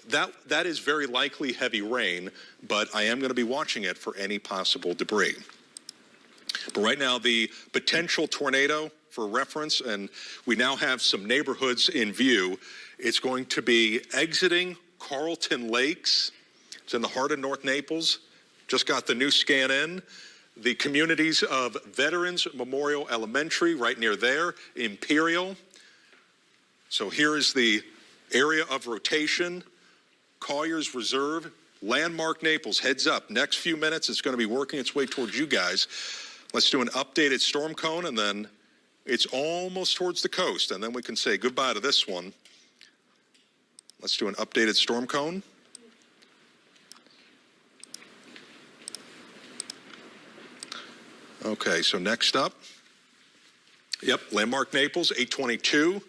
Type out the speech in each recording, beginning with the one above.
that is very likely heavy rain, but I am going to be watching it for any possible debris. But right now, the potential tornado, for reference, and we now have some neighborhoods in view. It's going to be exiting Carlton Lakes. It's in the heart of North Naples. Just got the new scan in. The communities of Veterans Memorial Elementary right near there, Imperial. So here is the area of rotation. Collier's Reserve, Landmark Naples, heads up. Next few minutes, it's going to be working its way towards you guys. Let's do an updated storm cone, and then it's almost towards the coast, and then we can say goodbye to this one. Let's do an updated storm cone. Okay, so next up, Landmark Naples, 822.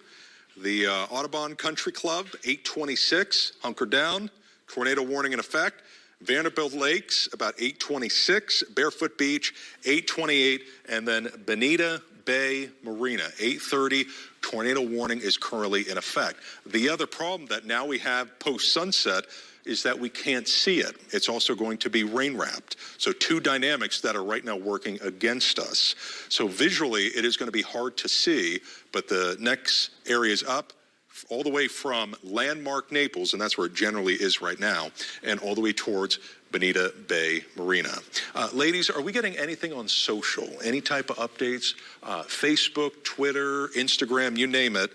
The Audubon Country Club, 826, hunker down. Tornado warning in effect. Vanderbilt Lakes, about 826. Barefoot Beach, 828. And then Bonita Bay Marina, 830. Tornado warning is currently in effect. The other problem that now we have post-sunset is that we can't see it. It's also going to be rain-wrapped. So two dynamics that are right now working against us. So visually, it is going to be hard to see, but the next areas up, all the way from Landmark Naples, and that's where it generally is right now, and all the way towards Bonita Bay Marina. Ladies, are we getting anything on social? Any type of updates? Facebook, Twitter, Instagram, you name it.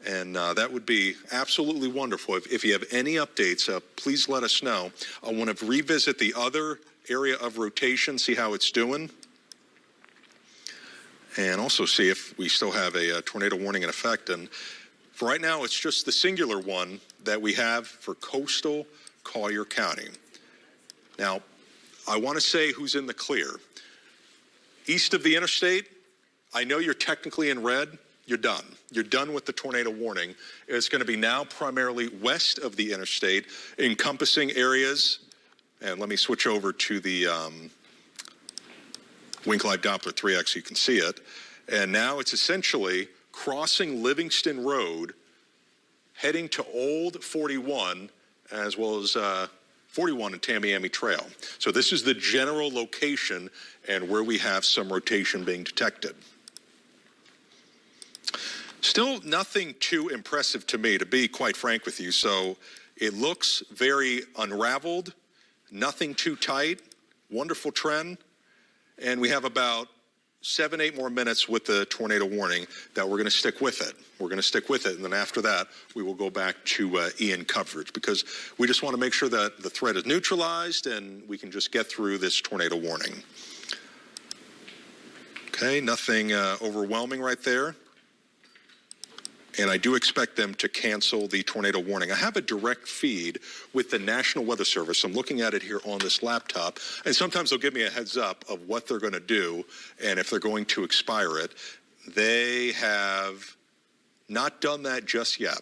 And that would be absolutely wonderful. If you have any updates, please let us know. I want to revisit the other area of rotation, see how it's doing. And also see if we still have a tornado warning in effect. And for right now, it's just the singular one that we have for coastal Collier County. Now, I want to say who's in the clear. East of the interstate, I know you're technically in red. You're done. You're done with the tornado warning. It's going to be now primarily west of the interstate, encompassing areas. And let me switch over to the Wink Live Doppler 3X so you can see it. And now it's essentially crossing Livingston Road, heading to Old 41, as well as 41 and Tamiami Trail. So this is the general location and where we have some rotation being detected. Still nothing too impressive to me, to be quite frank with you. So it looks very unraveled, nothing too tight, wonderful trend. And we have about 7-8 more minutes with the tornado warning that we're going to stick with it. We're going to stick with it. And then after that, we will go back to Ian coverage because we just want to make sure that the threat is neutralized and we can just get through this tornado warning. Okay, nothing overwhelming right there. And I do expect them to cancel the tornado warning. I have a direct feed with the National Weather Service. I'm looking at it here on this laptop. And sometimes they'll give me a heads up of what they're going to do and if they're going to expire it. They have not done that just yet.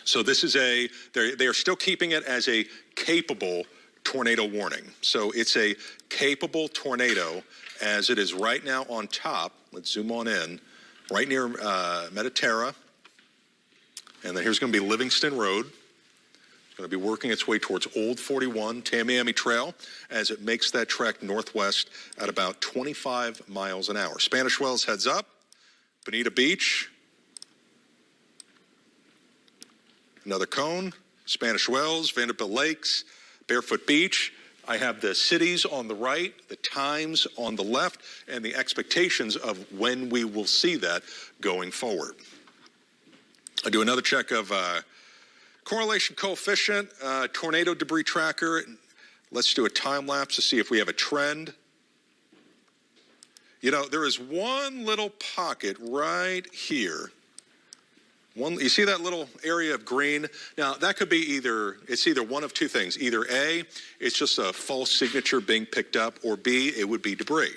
So this is they are still keeping it as a capable tornado warning. So it's a capable tornado as it is right now on top. Let's zoom on in. Right near Mediterra, and then here's going to be Livingston Road. It's going to be working its way towards Old 41, Tamiami Trail, as it makes that trek northwest at about 25 miles an hour. Spanish Wells heads up, Bonita Beach, another cone, Spanish Wells, Vanderbilt Lakes, Barefoot Beach. I have the cities on the right, the times on the left, and the expectations of when we will see that going forward. I do another check of correlation coefficient, tornado debris tracker. Let's do a time lapse to see if we have a trend. You know, there is one little pocket right here. You see that little area of green? Now, that could be it's either one of two things. Either A, it's just a false signature being picked up, or B, it would be debris.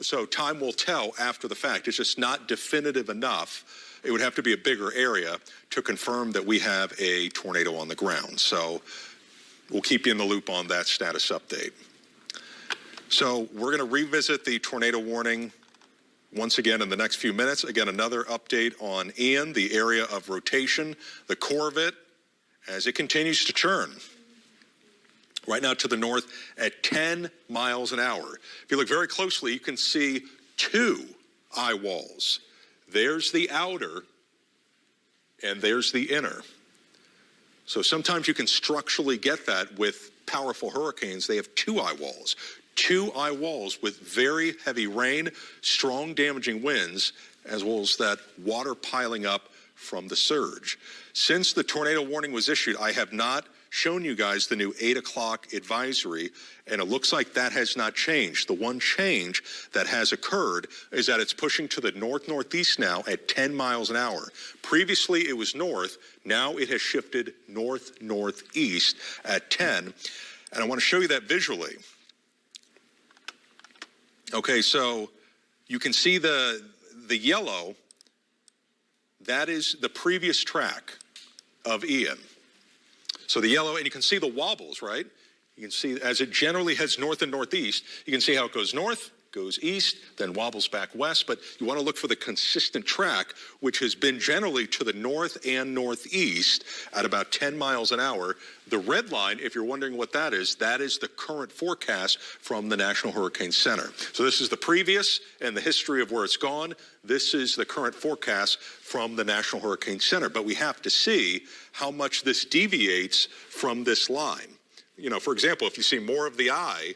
So time will tell after the fact. It's just not definitive enough. It would have to be a bigger area to confirm that we have a tornado on the ground. So we'll keep you in the loop on that status update. So we're going to revisit the tornado warning once again in the next few minutes. Again, another update on Ian, the area of rotation, the core of it, as it continues to churn. Right now to the north at 10 miles an hour. If you look very closely, you can see two eye walls. There's the outer, and there's the inner. So sometimes you can structurally get that with powerful hurricanes. They have two eye walls. Two eye walls with very heavy rain, strong damaging winds, as well as that water piling up from the surge. Since the tornado warning was issued, I have not shown you guys the new 8 o'clock advisory, and it looks like that has not changed. The one change that has occurred is that it's pushing to the north-northeast now at 10 miles an hour. Previously, it was north. Now it has shifted north-northeast at 10, and I want to show you that visually. Okay, so you can see the yellow. That is the previous track of Ian. So the yellow, and you can see the wobbles, right? You can see as it generally heads north and northeast, you can see how it goes north, goes east, then wobbles back west. But you want to look for the consistent track, which has been generally to the north and northeast at about 10 miles an hour. The red line, if you're wondering what that is the current forecast from the National Hurricane Center. So this is the previous and the history of where it's gone. This is the current forecast from the National Hurricane Center. But we have to see how much this deviates from this line. You know, for example, if you see more of the eye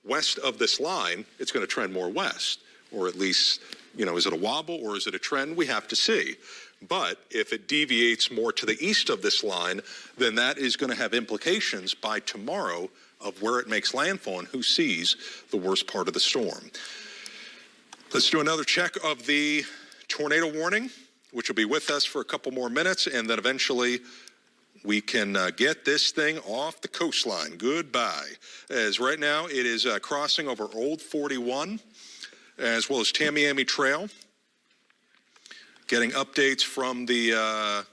west of this line, it's going to trend more west. Or at least, you know, is it a wobble or is it a trend? We have to see. But if it deviates more to the east of this line, then that is going to have implications by tomorrow of where it makes landfall and who sees the worst part of the storm. Let's do another check of the tornado warning, which will be with us for a couple more minutes, and then eventually we can get this thing off the coastline. Goodbye. As right now it is crossing over Old 41, as well as Tamiami Trail. Getting updates from the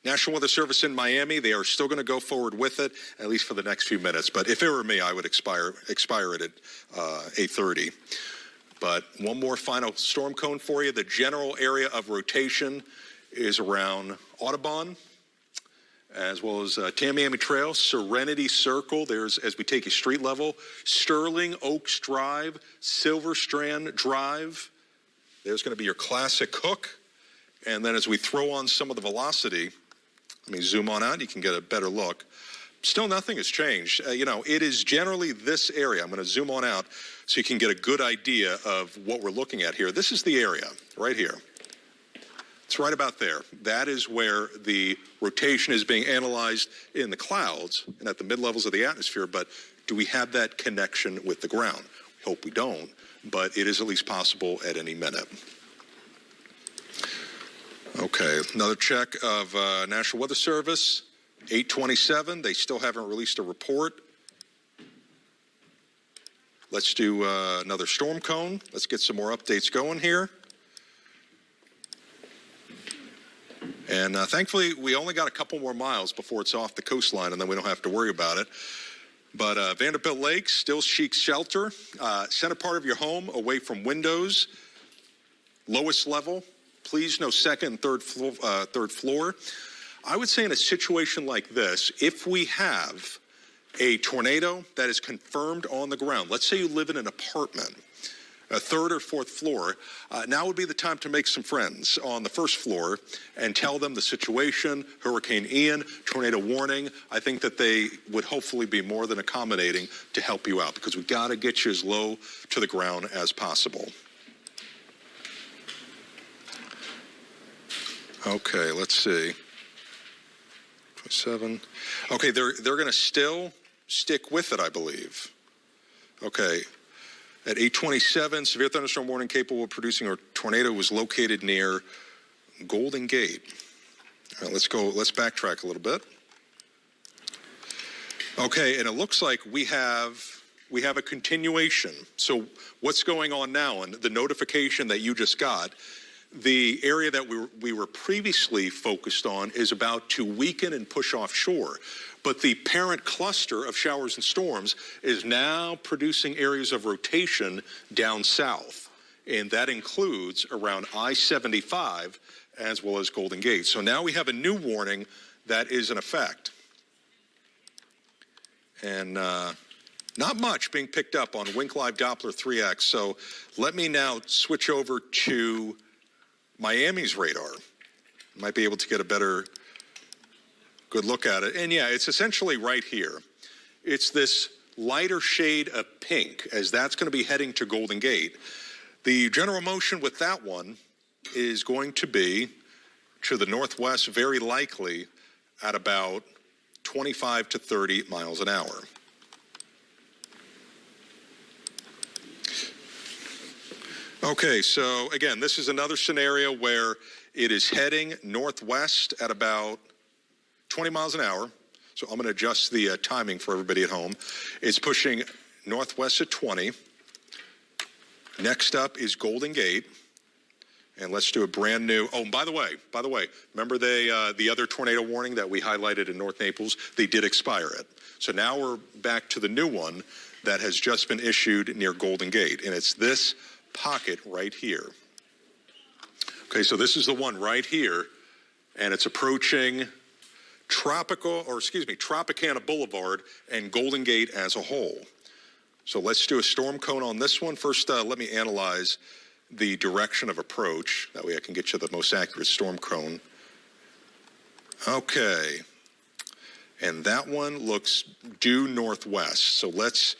National Weather Service in Miami. They are still going to go forward with it, at least for the next few minutes. But if it were me, I would expire it at 8:30. But one more final storm cone for you. The general area of rotation is around Audubon, as well as Tamiami Trail, Serenity Circle. There's, as we take you street level, Sterling Oaks Drive, Silver Strand Drive. There's going to be your classic hook. And then as we throw on some of the velocity, let me zoom on out, you can get a better look. Still nothing has changed. You know, it is generally this area. I'm going to zoom on out so you can get a good idea of what we're looking at here. This is the area right here. It's right about there. That is where the rotation is being analyzed in the clouds and at the mid-levels of the atmosphere. But do we have that connection with the ground? We hope we don't, but it is at least possible at any minute. Okay, another check of National Weather Service, 8:27. They still haven't released a report. Let's do another storm cone. Let's get some more updates going here. And thankfully, we only got a couple more miles before it's off the coastline, and then we don't have to worry about it. But Vanderbilt Lake still seeks shelter. Center part of your home, away from windows. Lowest level, please no second and third floor. I would say in a situation like this, if we have a tornado that is confirmed on the ground, let's say you live in an apartment, a third or fourth floor, now would be the time to make some friends on the first floor and tell them the situation, Hurricane Ian, tornado warning. I think that they would hopefully be more than accommodating to help you out, because we've got to get you as low to the ground as possible. Okay, let's see. 27. Okay, they're going to still stick with it, I believe. Okay. At 8:27, severe thunderstorm warning capable of producing a tornado was located near Golden Gate. All right, let's backtrack a little bit. Okay, and it looks like we have a continuation. So what's going on now? And the notification that you just got, the area that we were previously focused on is about to weaken and push offshore. But the parent cluster of showers and storms is now producing areas of rotation down south. and that includes around I-75 as well as Golden Gate. So now we have a new warning that is in effect. And not much being picked up on Wink Live Doppler 3X. So let me now switch over to Miami's radar. Might be able to get a good look at it. And yeah, it's essentially right here. It's this lighter shade of pink, as that's going to be heading to Golden Gate. The general motion with that one is going to be to the northwest, very likely at about 25 to 30 miles an hour. Okay, so again, this is another scenario where it is heading northwest at about 20 miles an hour. So I'm going to adjust the timing for everybody at home. It's pushing northwest at 20. Next up is Golden Gate. And let's do a brand new, oh, by the way, remember the other tornado warning that we highlighted in North Naples? They did expire it. So now we're back to the new one that has just been issued near Golden Gate. And it's this pocket right here. Okay, so this is the one right here, and it's approaching Tropicana Boulevard and Golden Gate as a whole. So let's do a storm cone on this one. First, let me analyze the direction of approach. That way I can get you the most accurate storm cone. Okay. And that one looks due northwest. So let's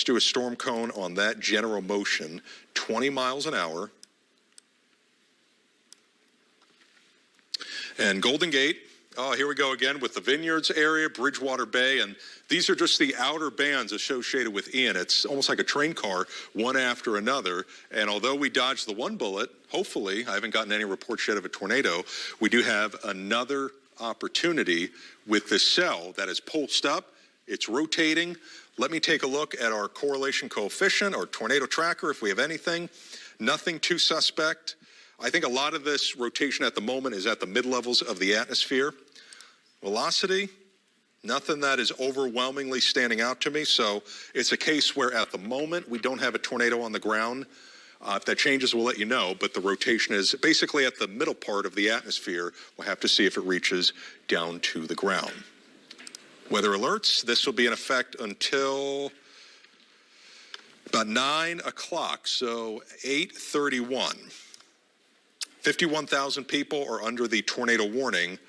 do a storm cone on that general motion, 20 miles an hour. And Golden Gate, oh, here we go again with the Vineyards area, Bridgewater Bay, and these are just the outer bands associated with Ian. It's almost like a train car, one after another. And although we dodged the one bullet, hopefully, I haven't gotten any reports yet of a tornado, we do have another opportunity with this cell that is pulsed up. It's rotating. Let me take a look at our correlation coefficient or tornado tracker if we have anything. Nothing too suspect. I think a lot of this rotation at the moment is at the mid-levels of the atmosphere. Velocity, nothing that is overwhelmingly standing out to me. So it's a case where at the moment we don't have a tornado on the ground. If that changes, we'll let you know. But the rotation is basically at the middle part of the atmosphere. We'll have to see if it reaches down to the ground. Weather alerts, this will be in effect until about 9 o'clock, so 8:31. 51,000 people are under the tornado warning.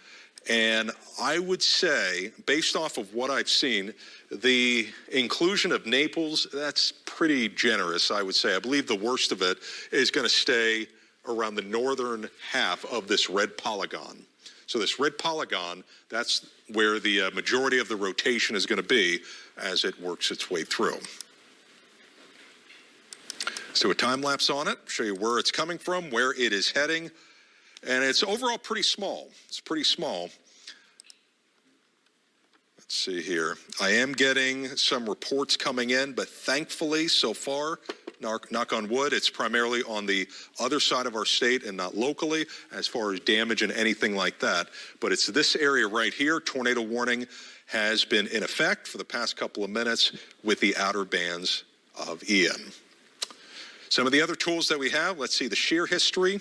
And I would say, based off of what I've seen, the inclusion of Naples, that's pretty generous, I would say. I believe the worst of it is going to stay around the northern half of this red polygon. So this red polygon, that's where the majority of the rotation is going to be as it works its way through. Let's do a time lapse on it, show you where it's coming from, where it is heading. And it's overall pretty small. It's pretty small. Let's see here. I am getting some reports coming in, but thankfully so far, knock on wood, it's primarily on the other side of our state and not locally as far as damage and anything like that. But it's this area right here. Tornado warning has been in effect for the past couple of minutes with the outer bands of Ian. Some of the other tools that we have, let's see the shear history.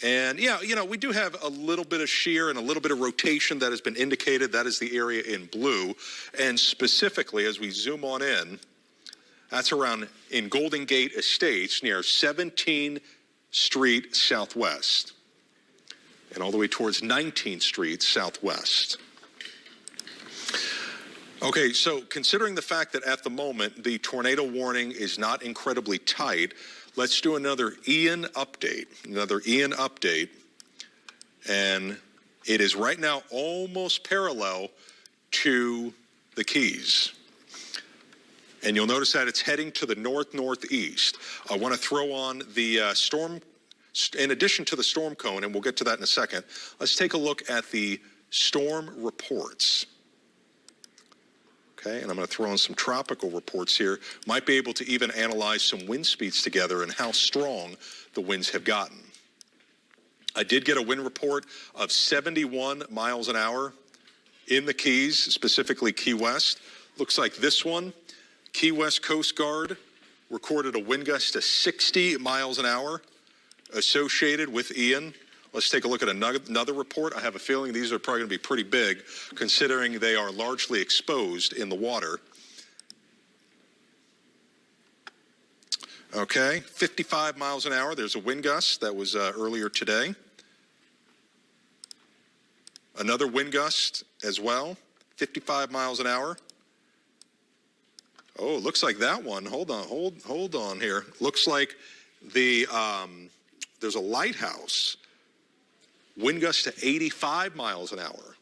And yeah, you know, we do have a little bit of shear and a little bit of rotation that has been indicated. That is the area in blue. And specifically, as we zoom on in, that's around in Golden Gate Estates near 17th Street Southwest and all the way towards 19th Street Southwest. Okay, so considering the fact that at the moment the tornado warning is not incredibly tight, let's do another Ian update. And it is right now almost parallel to the Keys. And you'll notice that it's heading to the north-northeast. I want to throw on the storm, in addition to the storm cone, and we'll get to that in a second. Let's take a look at the storm reports. Okay, and I'm going to throw in some tropical reports here. Might be able to even analyze some wind speeds together and how strong the winds have gotten. I did get a wind report of 71 miles an hour in the Keys, specifically Key West. Looks like this one, Key West Coast Guard, recorded a wind gust to 60 miles an hour associated with Ian. Let's take a look at another report. I have a feeling these are probably going to be pretty big, considering they are largely exposed in the water. Okay, 55 miles an hour. There's a wind gust that was earlier today. Another wind gust as well, 55 miles an hour. Oh, looks like that one. Hold on here. Looks like there's a lighthouse. Wind gust to 85 miles an hour.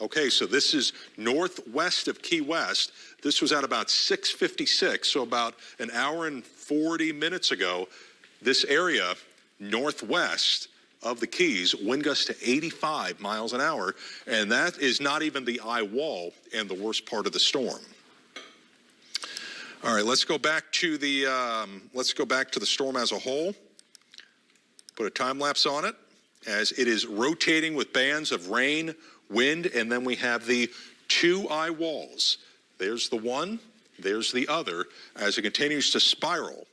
Okay, so this is northwest of Key West. This was at about 6:56, so about an hour and 40 minutes ago. This area, northwest of the Keys, wind gust to 85 miles an hour, and that is not even the eye wall and the worst part of the storm. All right, let's go back to the storm as a whole. Put a time lapse on it as it is rotating with bands of rain, wind, and then we have the two eye walls. There's the one, there's the other, as it continues to spiral.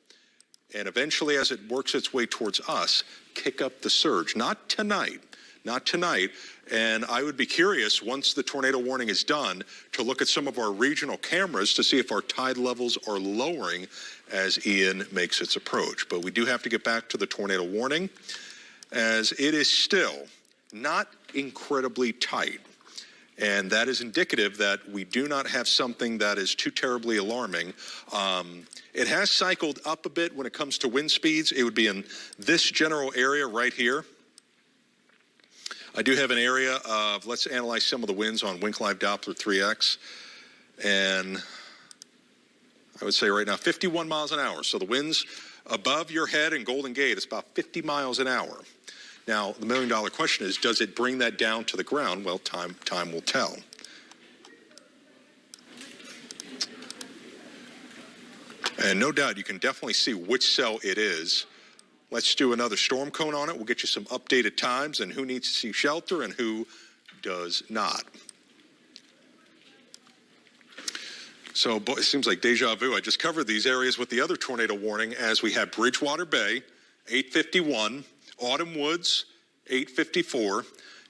And eventually, as it works its way towards us, kick up the surge. Not tonight. And I would be curious, once the tornado warning is done, to look at some of our regional cameras to see if our tide levels are lowering as Ian makes its approach. But we do have to get back to the tornado warning, as it is still not incredibly tight. And that is indicative that we do not have something that is too terribly alarming. It has cycled up a bit when it comes to wind speeds. It would be in this general area right here. I do have an area of, let's analyze some of the winds on Wink Live Doppler 3X. And I would say right now 51 miles an hour. So the winds above your head in Golden Gate, it's about 50 miles an hour. Now, the million-dollar question is, does it bring that down to the ground? Well, time will tell. And no doubt, you can definitely see which cell it is. Let's do another storm cone on it. We'll get you some updated times and who needs to see shelter and who does not. So it seems like deja vu. I just covered these areas with the other tornado warning as we have Bridgewater Bay, 8:51. Autumn Woods, 8:54,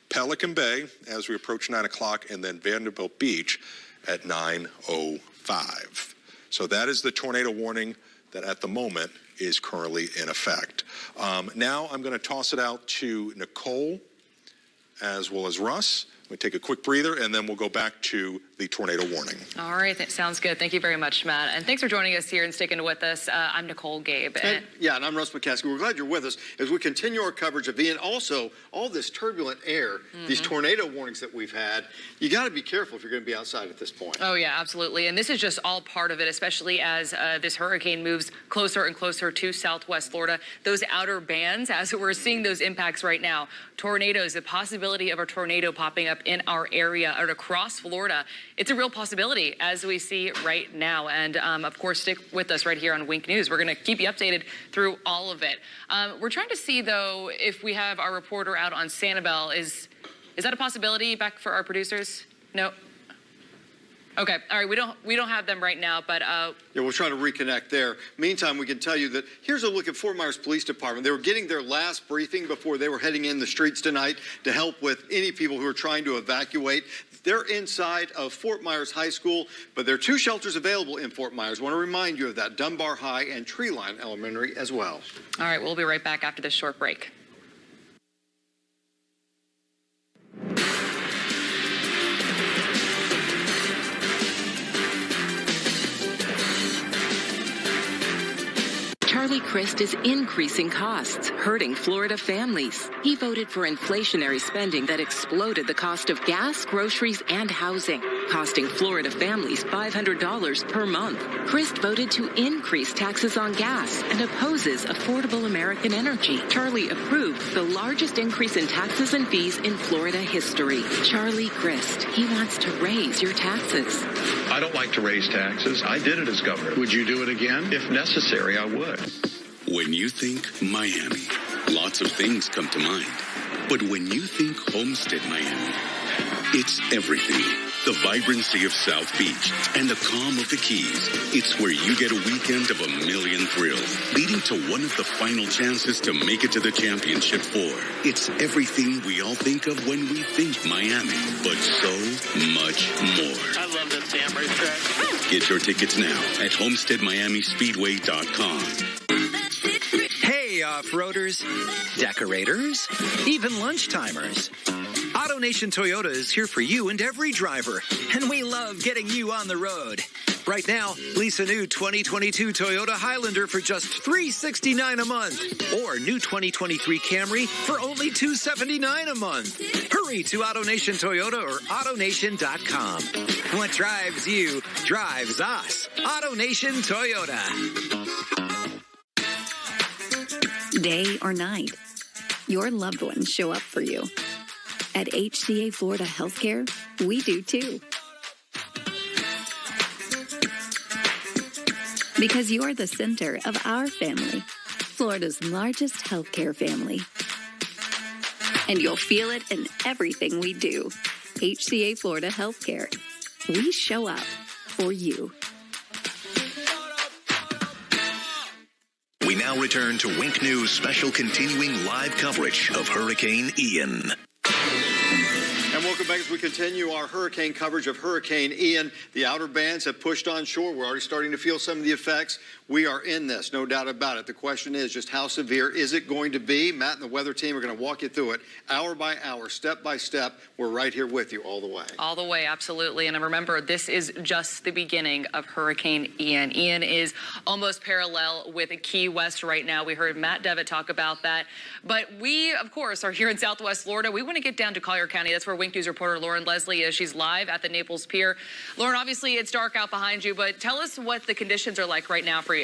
Pelican Bay as we approach 9 o'clock, and then Vanderbilt Beach at 9:05. So that is the tornado warning that at the moment is currently in effect. Now I'm going to toss it out to Nicole as well as Russ. We'll take a quick breather, and then we'll go back to the tornado warning. All right, that sounds good. Thank you very much, Matt. And thanks for joining us here and sticking with us. I'm Nicole Gabe. And I'm Russ McCaskey. We're glad you're with us as we continue our coverage of Ian. Also, all this turbulent air, these tornado warnings that we've had, you got to be careful if you're going to be outside at this point. Oh, yeah, absolutely. And this is just all part of it, especially as this hurricane moves closer and closer to southwest Florida. Those outer bands, as we're seeing those impacts right now, tornadoes, the possibility of a tornado popping up in our area or across Florida. It's a real possibility as we see right now. And of course, stick with us right here on Wink News. We're going to keep you updated through all of it. We're trying to see, though, if we have our reporter out on Sanibel. Is that a possibility back for our producers? No. Okay, all right, we don't have them right now, but yeah, we'll try to reconnect there. Meantime, we can tell you that here's a look at Fort Myers Police Department. They were getting their last briefing before they were heading in the streets tonight to help with any people who are trying to evacuate. They're inside of Fort Myers High School, but there are two shelters available in Fort Myers. I want to remind you of that, Dunbar High and Treeline Elementary as well. All right, we'll be right back after this short break. Charlie Crist is increasing costs, hurting Florida families. He voted for inflationary spending that exploded the cost of gas, groceries, and housing, costing Florida families $500 per month. Crist voted to increase taxes on gas and opposes affordable American energy. Charlie approved the largest increase in taxes and fees in Florida history. Charlie Crist, he wants to raise your taxes. I don't like to raise taxes. I did it as governor. Would you do it again? If necessary, I would. When you think Miami, lots of things come to mind. But when you think Homestead Miami, It's everything. The vibrancy of South Beach and the calm of the Keys. It's where you get a weekend of a million thrills, leading to one of the final chances to make it to the championship four. It's everything we all think of when we think Miami, but so much more. I love this damn racetrack. Get your tickets now at HomesteadMiamiSpeedway.com. Hey, off-roaders, decorators, even lunchtimers. AutoNation Toyota is here for you and every driver, and we love getting you on the road. Right now, lease a new 2022 Toyota Highlander for just $369 a month, or new 2023 Camry for only $279 a month. Hurry to AutoNation Toyota or AutoNation.com. What drives you drives us. AutoNation Toyota. Day or night, your loved ones show up for you. At HCA Florida Healthcare, we do too. Because you're the center of our family, Florida's largest healthcare family. And you'll feel it in everything we do. HCA Florida Healthcare. We show up for you. We now return to Wink News' special continuing live coverage of Hurricane Ian. And welcome back as we continue our hurricane coverage of Hurricane Ian. The outer bands have pushed on shore. We're already starting to feel some of the effects. We are in this, no doubt about it. The question is just how severe is it going to be? Matt and the weather team are going to walk you through it hour by hour, step by step. We're right here with you all the way. All the way, absolutely. And remember, this is just the beginning of Hurricane Ian. Ian is almost parallel with Key West right now. We heard Matt Devitt talk about that. But we, of course, are here in Southwest Florida. We want to get down to Collier County. That's where Wink News reporter Lauren Leslie is. She's live at the Naples Pier. Lauren, obviously it's dark out behind you, but tell us what the conditions are like right now for you.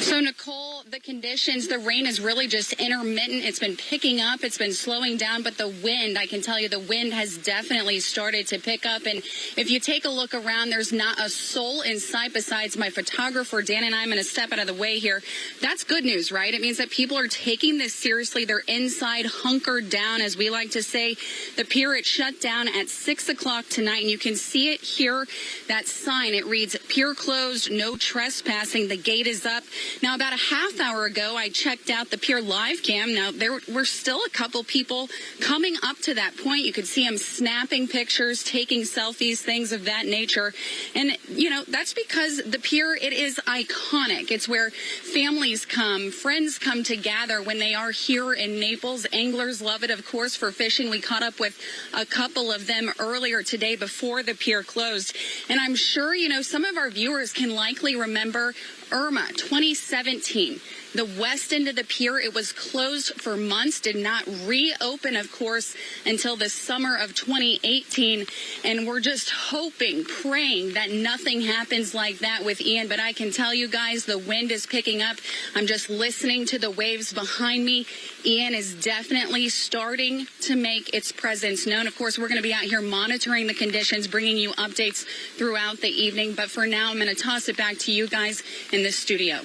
So, Nicole, the conditions, the rain is really just intermittent. It's been picking up. It's been slowing down. But the wind, I can tell you, the wind has definitely started to pick up. And if you take a look around, there's not a soul in sight besides my photographer, Dan, and I'm going to step out of the way here. That's good news, right? It means that people are taking this seriously. They're inside, hunkered down, as we like to say. The pier, it shut down at 6 o'clock tonight. And you can see it here, that sign. It reads, pier closed, no trespassing. The gate is up. Now, about a half hour ago, I checked out the pier live cam. Now, there were still a couple people coming up to that point. You could see them snapping pictures, taking selfies, things of that nature. And, you know, that's because the pier, it is iconic. It's where families come, friends come to gather when they are here in Naples. Anglers love it, of course, for fishing. We caught up with a couple of them earlier today before the pier closed. And I'm sure, you know, some of our viewers can likely remember Irma 2017. The west end of the pier, it was closed for months, did not reopen, of course, until the summer of 2018. And we're just hoping, praying that nothing happens like that with Ian. But I can tell you guys, the wind is picking up. I'm just listening to the waves behind me. Ian is definitely starting to make its presence known. Of course, we're going to be out here monitoring the conditions, bringing you updates throughout the evening. But for now, I'm going to toss it back to you guys in the studio.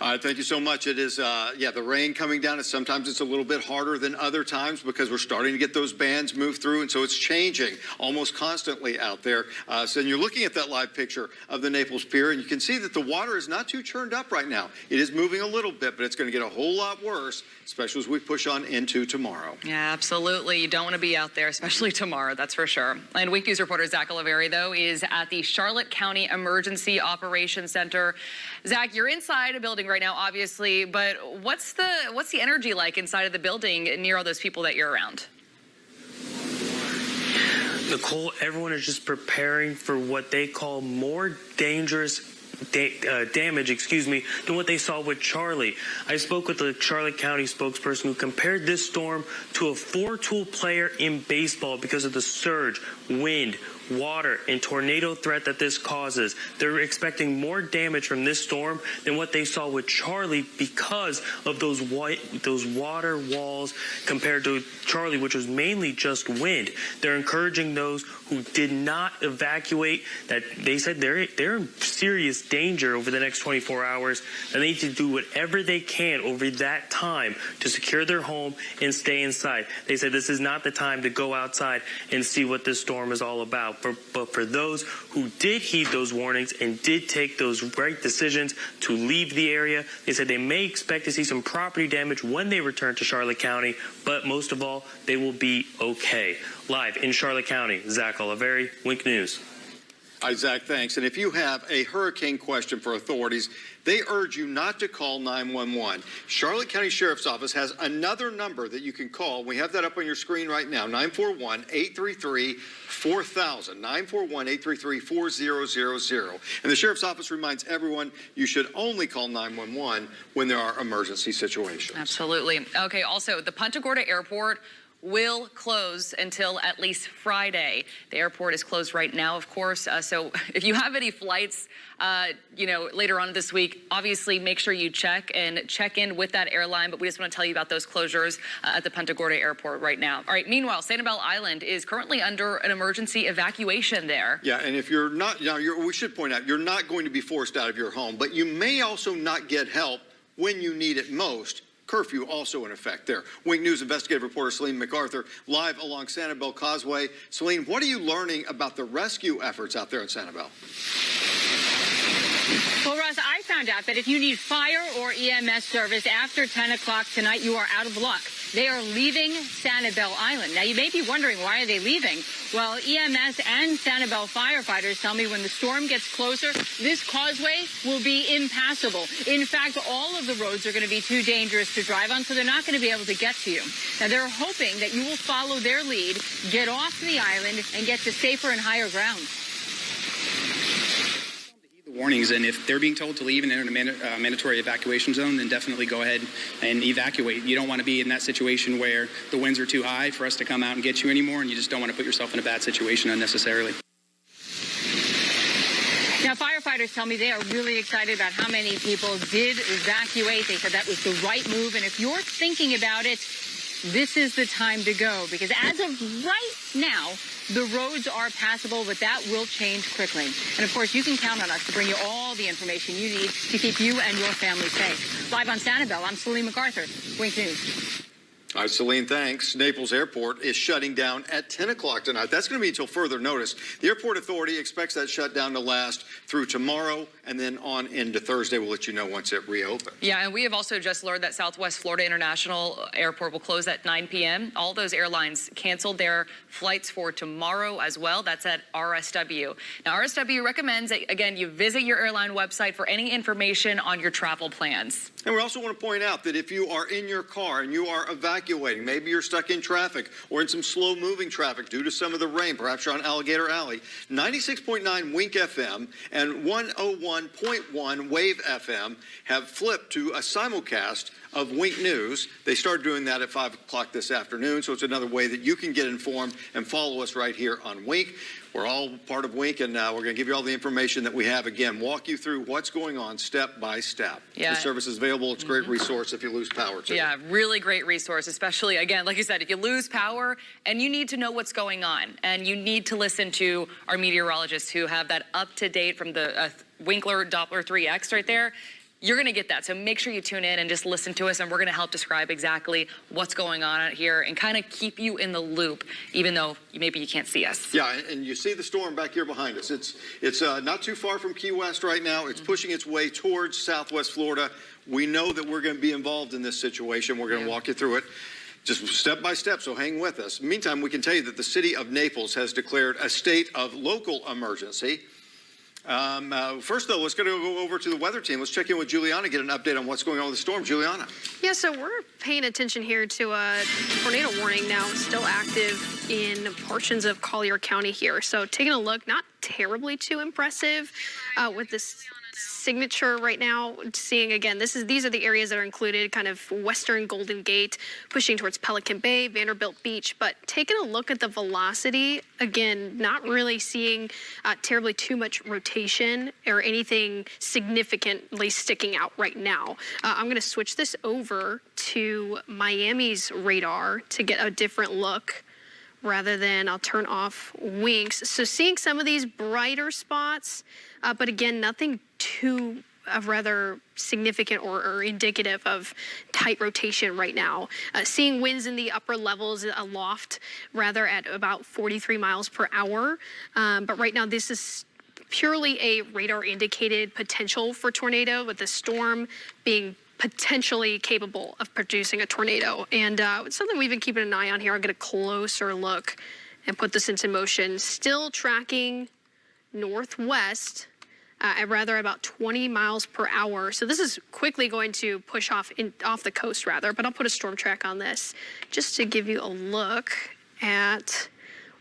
Thank you so much. It is, the rain coming down. Sometimes it's a little bit harder than other times because we're starting to get those bands move through, and so it's changing almost constantly out there. So you're looking at that live picture of the Naples Pier, and you can see that the water is not too churned up right now. It is moving a little bit, but it's going to get a whole lot worse, especially as we push on into tomorrow. Yeah, absolutely. You don't want to be out there, especially tomorrow, that's for sure. And Wink News reporter Zach Oliveri, though, is at the Charlotte County Emergency Operations Center. Zach, you're inside a building right now, obviously, but what's the energy like inside of the building near all those people that you're around? Nicole, everyone is just preparing for what they call more dangerous damage, than what they saw with Charlie. I spoke with the Charlotte County spokesperson who compared this storm to a four-tool player in baseball because of the surge, wind, water and tornado threat that this causes. They're expecting more damage from this storm than what they saw with Charlie because of those water walls compared to Charlie, which was mainly just wind. They're encouraging those who did not evacuate, that they said they're in serious danger over the next 24 hours, and they need to do whatever they can over that time to secure their home and stay inside. They said this is not the time to go outside and see what this storm is all about. But for those who did heed those warnings and did take those right decisions to leave the area, they said they may expect to see some property damage when they return to Charlotte County, but most of all, they will be okay. Live in Charlotte County, Zach Oliveri, Wink News. Zach, thanks. And if you have a hurricane question for authorities, they urge you not to call 911. Charlotte County Sheriff's Office has another number that you can call. We have that up on your screen right now, 941-833-4000, 941-833-4000. And the Sheriff's Office reminds everyone you should only call 911 when there are emergency situations. Absolutely. Okay, also, the Punta Gorda Airport will close until at least Friday. The airport is closed right now, of course. So if you have any flights, later on this week, obviously make sure you check in with that airline. But we just want to tell you about those closures at the Punta Gorda Airport right now. All right. Meanwhile, Sanibel Island is currently under an emergency evacuation there. Yeah, and if you're not, we should point out, you're not going to be forced out of your home, but you may also not get help when you need it most. Curfew also in effect there. Wink News investigative reporter Celine MacArthur live along Sanibel Causeway. Celine, what are you learning about the rescue efforts out there in Sanibel? Well, Russ, I found out that if you need fire or EMS service after 10 o'clock tonight, you are out of luck. They are leaving Sanibel Island. Now, you may be wondering, why are they leaving? Well, EMS and Sanibel firefighters tell me when the storm gets closer, this causeway will be impassable. In fact, all of the roads are going to be too dangerous to drive on, so they're not going to be able to get to you. Now, they're hoping that you will follow their lead, get off the island, and get to safer and higher ground. Warnings, and if they're being told to leave and enter a mandatory evacuation zone, then definitely go ahead and evacuate. You don't want to be in that situation where the winds are too high for us to come out and get you anymore, and you just don't want to put yourself in a bad situation unnecessarily. Now, firefighters tell me they are really excited about how many people did evacuate. They said that was the right move, and if you're thinking about it, this is the time to go, because as of right now, the roads are passable, but that will change quickly. And, of course, you can count on us to bring you all the information you need to keep you and your family safe. Live on Sanibel, I'm Celine MacArthur, Wink News. All right, Celine, thanks. Naples Airport is shutting down at 10 o'clock tonight. That's going to be until further notice. The airport authority expects that shutdown to last through tomorrow and then on into Thursday. We'll let you know once it reopens. Yeah, and we have also just learned that Southwest Florida International Airport will close at 9 p.m. All those airlines canceled their flights for tomorrow as well. That's at RSW. Now, RSW recommends that, again, you visit your airline website for any information on your travel plans. And we also want to point out that if you are in your car and you are evacuating, maybe you're stuck in traffic or in some slow-moving traffic due to some of the rain, perhaps you're on Alligator Alley, 96.9 Wink FM and 101.1 Wave FM have flipped to a simulcast of Wink News. They started doing that at 5 o'clock this afternoon, so it's another way that you can get informed and follow us right here on Wink. We're all part of Wink, and we're going to give you all the information that we have. Again, walk you through what's going on step by step. Yeah. The service is available. It's a great resource if you lose power, too. Yeah, really great resource, especially, again, like you said, if you lose power and you need to know what's going on, and you need to listen to our meteorologists who have that up-to-date from the Winkler Doppler 3X right there. You're going to get that. So make sure you tune in and just listen to us, and we're going to help describe exactly what's going on out here and kind of keep you in the loop, even though maybe you can't see us. Yeah, and you see the storm back here behind us. It's not too far from Key West right now. It's pushing its way towards Southwest Florida. We know that we're going to be involved in this situation. We're going to walk you through it just step by step, so hang with us. Meantime, we can tell you that the city of Naples has declared a state of local emergency. First, though, let's go over to the weather team. Let's check in with Juliana, get an update on what's going on with the storm. Juliana. Yeah, so we're paying attention here to a tornado warning now still active in portions of Collier County here. So taking a look, not terribly too impressive with this signature right now, seeing again, these are the areas that are included, kind of western Golden Gate, pushing towards Pelican Bay, Vanderbilt Beach. But taking a look at the velocity, again, not really seeing terribly too much rotation or anything significantly sticking out right now. I'm going to switch this over to Miami's radar to get a different look. Rather than, I'll turn off winks. So seeing some of these brighter spots, but again, nothing too rather significant or indicative of tight rotation right now. Seeing winds in the upper levels aloft, rather at about 43 miles per hour. But right now, this is purely a radar indicated potential for tornado, with the storm being potentially capable of producing a tornado. And it's something we've been keeping an eye on here. I'll get a closer look and put this into motion. Still tracking northwest at rather about 20 miles per hour. So this is quickly going to push off the coast rather, but I'll put a storm track on this just to give you a look at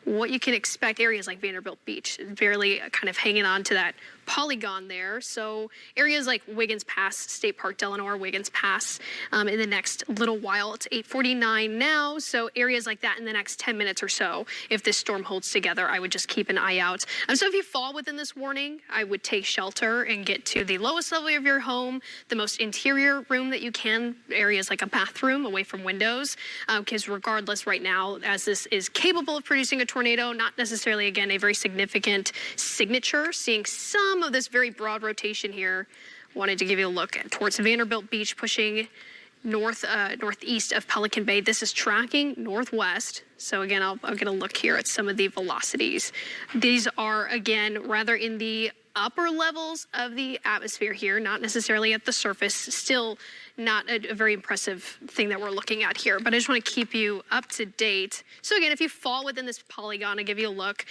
what you can expect. Areas like Vanderbilt Beach, barely kind of hanging on to that polygon there. So areas like Wiggins Pass, State Park, Delano, Wiggins Pass in the next little while. It's 8:49 now, so areas like that in the next 10 minutes or so, if this storm holds together, I would just keep an eye out. So if you fall within this warning, I would take shelter and get to the lowest level of your home, the most interior room that you can, areas like a bathroom away from windows, because regardless right now, as this is capable of producing a tornado, not necessarily, again, a very significant signature, seeing some of this very broad rotation here. Wanted to give you a look towards Vanderbilt Beach, pushing northeast of Pelican Bay. This is tracking northwest. So again, I'll get a look here at some of the velocities. These are, again, rather in the upper levels of the atmosphere here, not necessarily at the surface. Still not a very impressive thing that we're looking at here, but I just want to keep you up to date. So again, if you fall within this polygon, I'll give you a look.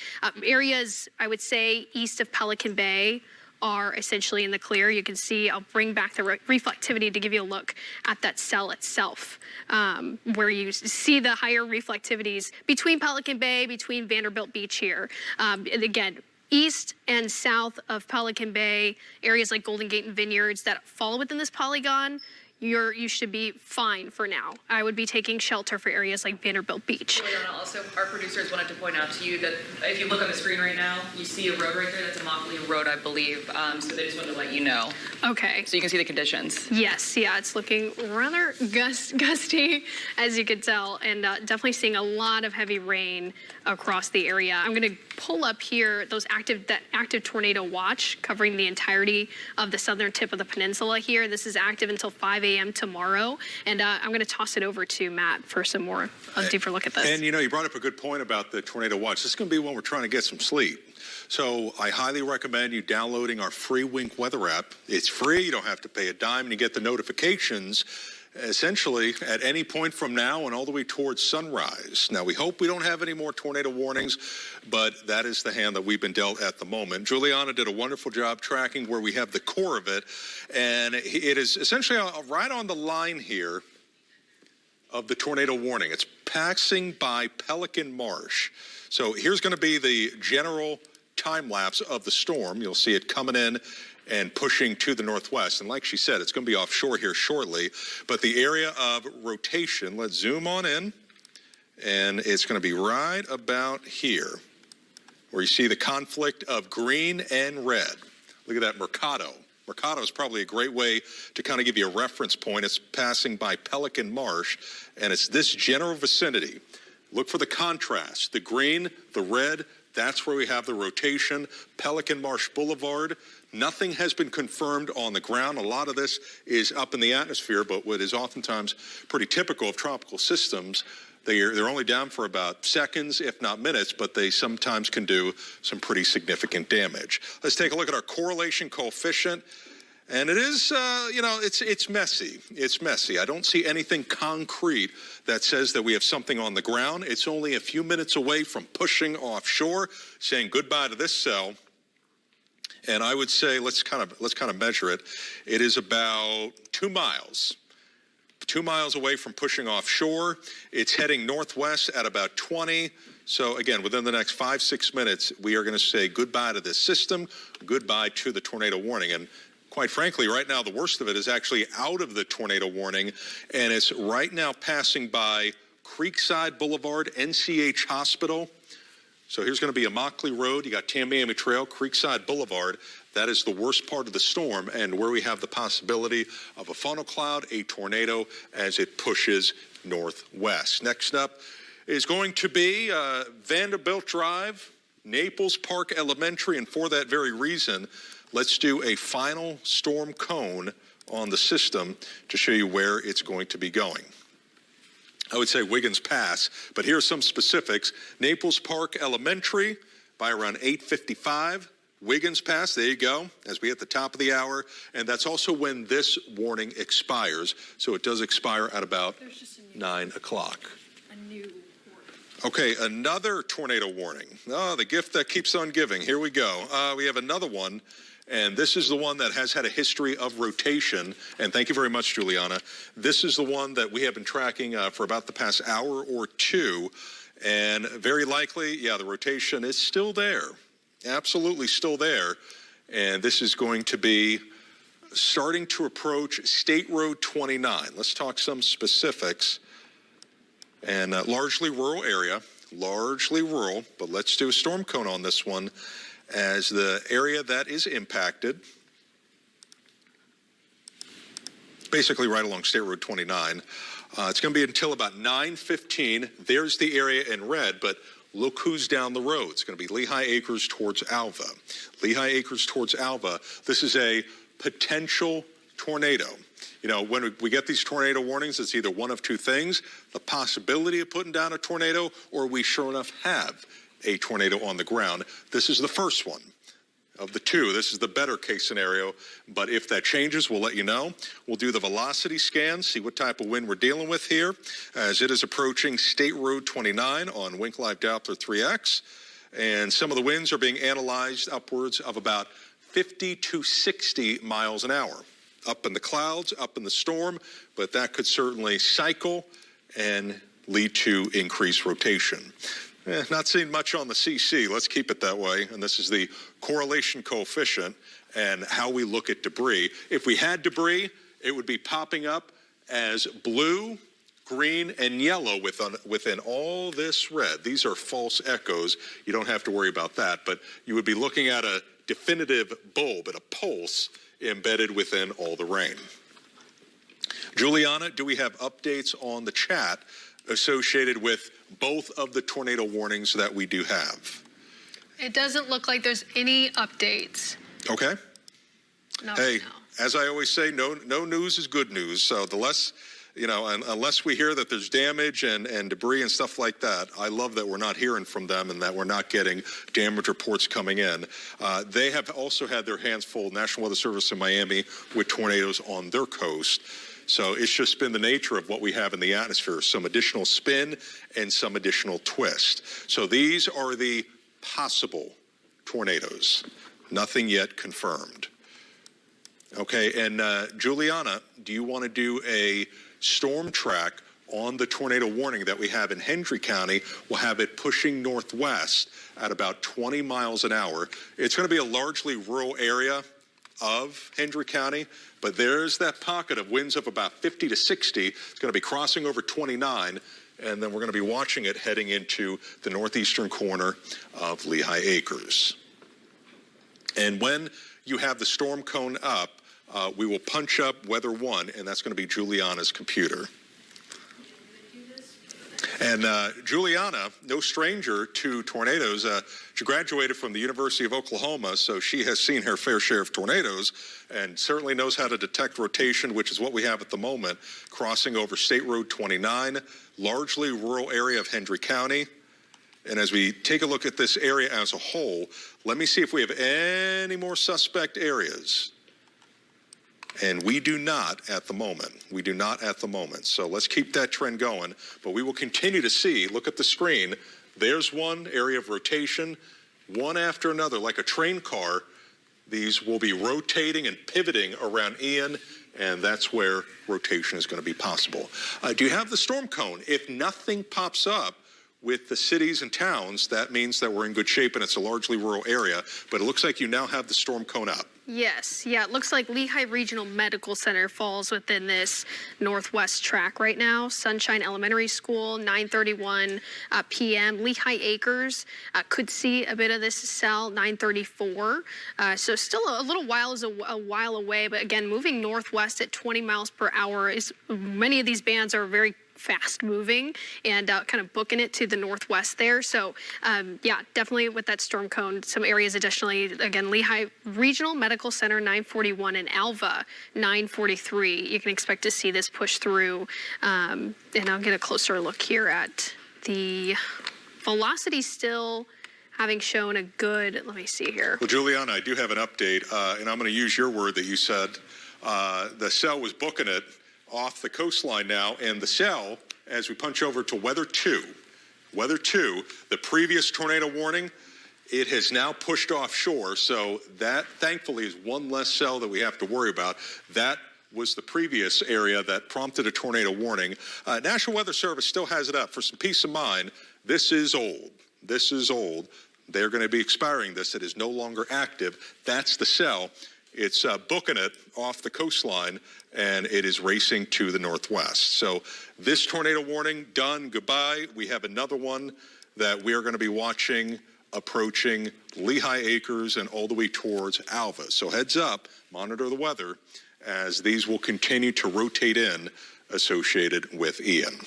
Areas, I would say, east of Pelican Bay are essentially in the clear. You can see, I'll bring back the reflectivity to give you a look at that cell itself, where you see the higher reflectivities between Pelican Bay, between Vanderbilt Beach here. And again, east and south of Pelican Bay, areas like Golden Gate and Vineyards that fall within this polygon, you should be fine for now. I would be taking shelter for areas like Vanderbilt Beach. Also, our producers wanted to point out to you that if you look on the screen right now, you see a road right there. That's a Mockley Road, I believe. So they just wanted to let you know. Okay. So you can see the conditions. Yes, yeah, it's looking rather gusty, as you can tell, and definitely seeing a lot of heavy rain across the area. I'm going to pull up here that active tornado watch covering the entirety of the southern tip of the peninsula here. This is active until 5 a.m. tomorrow, and I'm going to toss it over to Matt for some more deeper look at this. And you brought up a good point about the tornado watch. This is going to be when we're trying to get some sleep. So I highly recommend you downloading our free Wink weather app. It's free. You don't have to pay a dime, and you get the notifications essentially at any point from now and all the way towards sunrise. Now, we hope we don't have any more tornado warnings, but that is the hand that we've been dealt at the moment. Juliana did a wonderful job tracking where we have the core of it, and it is essentially right on the line here of the tornado warning. It's passing by Pelican Marsh. So here's going to be the general time lapse of the storm. You'll see it coming in and pushing to the northwest. And like she said, it's going to be offshore here shortly. But the area of rotation, let's zoom on in, and it's going to be right about here, where you see the conflict of green and red. Look at that Mercado. Mercado is probably a great way to kind of give you a reference point. It's passing by Pelican Marsh, and it's this general vicinity. Look for the contrast, the green, the red. That's where we have the rotation. Pelican Marsh Boulevard. Nothing has been confirmed on the ground. A lot of this is up in the atmosphere, but what is oftentimes pretty typical of tropical systems, they're only down for about seconds, if not minutes, but they sometimes can do some pretty significant damage. Let's take a look at our correlation coefficient. And it is, it's messy. It's messy. I don't see anything concrete that says that we have something on the ground. It's only a few minutes away from pushing offshore, saying goodbye to this cell. And I would say, let's kind of measure it. It is about 2 miles. 2 miles away from pushing offshore. It's heading northwest at about 20. So again, within the next 5-6 minutes, we are going to say goodbye to this system, goodbye to the tornado warning. And quite frankly, right now, the worst of it is actually out of the tornado warning, and it's right now passing by Creekside Boulevard, NCH Hospital. So here's going to be Immokalee Road. You got Tamiami Trail, Creekside Boulevard. That is the worst part of the storm, and where we have the possibility of a funnel cloud, a tornado, as it pushes northwest. Next up is going to be Vanderbilt Drive, Naples Park Elementary, and for that very reason, let's do a final storm cone on the system to show you where it's going to be going. I would say Wiggins Pass, but here are some specifics. Naples Park Elementary by around 8:55. Wiggins Pass, there you go, as we hit the top of the hour. And that's also when this warning expires. So it does expire at about 9 o'clock. Okay, another tornado warning. Oh, the gift that keeps on giving. Here we go. We have another one. And this is the one that has had a history of rotation. And thank you very much, Juliana. This is the one that we have been tracking for about the past hour or two. And very likely, yeah, the rotation is still there. Absolutely still there. And this is going to be starting to approach State Road 29. Let's talk some specifics. And largely rural area, largely rural, but let's do a storm cone on this one as the area that is impacted, basically right along State Road 29. It's going to be until about 9:15. There's the area in red, but look who's down the road. It's going to be Lehigh Acres towards Alva. Lehigh Acres towards Alva. This is a potential tornado. You know, when we get these tornado warnings, it's either one of two things, the possibility of putting down a tornado, or we sure enough have a tornado on the ground. This is the first one of the two. This is the better case scenario, but if that changes, we'll let you know. We'll do the velocity scan, see what type of wind we're dealing with here as it is approaching State Road 29 on Wink Live Doppler 3X. And some of the winds are being analyzed upwards of about 50 to 60 miles an hour. Up in the clouds, up in the storm, but that could certainly cycle and lead to increased rotation. Not seeing much on the CC. Let's keep it that way. And this is the correlation coefficient and how we look at debris. If we had debris, it would be popping up as blue, green, and yellow within all this red. These are false echoes. You don't have to worry about that. But you would be looking at a definitive bulb and a pulse embedded within all the rain. Juliana, do we have updates on the chat associated with both of the tornado warnings that we do have? It doesn't look like there's any updates. Okay. Not hey, right now. as I always say, no news is good news. So the less, you know, unless we hear that there's damage and debris and stuff like that, I love that we're not hearing from them and that we're not getting damage reports coming in. They have also had their hands full, National Weather Service in Miami, with tornadoes on their coast. So it's just been the nature of what we have in the atmosphere, some additional spin and some additional twist. So these are the possible tornadoes, nothing yet confirmed. Okay, and Juliana, do you want to do a storm track on the tornado warning that we have in Hendry County? We'll have it pushing northwest at about 20 miles an hour. It's going to be a largely rural area of Hendry County, but there's that pocket of winds of about 50 to 60. It's going to be crossing over 29, and then we're going to be watching it heading into the northeastern corner of Lehigh Acres. And when you have the storm cone up, we will punch up Weather 1, and that's going to be Juliana's computer. And Juliana, no stranger to tornadoes, she graduated from the University of Oklahoma, so she has seen her fair share of tornadoes and certainly knows how to detect rotation, which is what we have at the moment, crossing over State Road 29, largely rural area of Hendry County. And as we take a look at this area as a whole, let me see if we have any more suspect areas. And we do not at the moment. We do not at the moment. So let's keep that trend going. But we will continue to see, look at the screen, there's one area of rotation, one after another, like a train car. These will be rotating and pivoting around Ian, and that's where rotation is going to be possible. Do you have the storm cone? If nothing pops up, with the cities and towns, that means that we're in good shape and it's a largely rural area. But it looks like you now have the storm cone up. Yes. Yeah, it looks like Lehigh Regional Medical Center falls within this northwest track right now. Sunshine Elementary School, 9:31 p.m. Lehigh Acres could see a bit of this cell, 9:34. So still a little while is a while away, but again, moving northwest at 20 miles per hour. Many of these bands are very fast moving and kind of booking it to the northwest there. So yeah, definitely with that storm cone, some areas additionally, again, Lehigh Regional Medical Center 941 and Alva 943. You can expect to see this push through. And I'll get a closer look here at the velocity still having shown a good, let me see here. Well, Juliana, I do have an update, and I'm going to use your word that you said. The cell was booking it off the coastline now, and the cell, as we punch over to Weather 2, the previous tornado warning, it has now pushed offshore, so that thankfully is one less cell that we have to worry about. That was the previous area that prompted a tornado warning. National Weather Service still has it up. For some peace of mind, this is old. They're going to be expiring this. It is no longer active. That's the cell. It's booking it off the coastline, and it is racing to the northwest. So this tornado warning, done, goodbye. We have another one that we are going to be watching approaching Lehigh Acres and all the way towards Alva. So heads up, monitor the weather as these will continue to rotate in associated with Ian.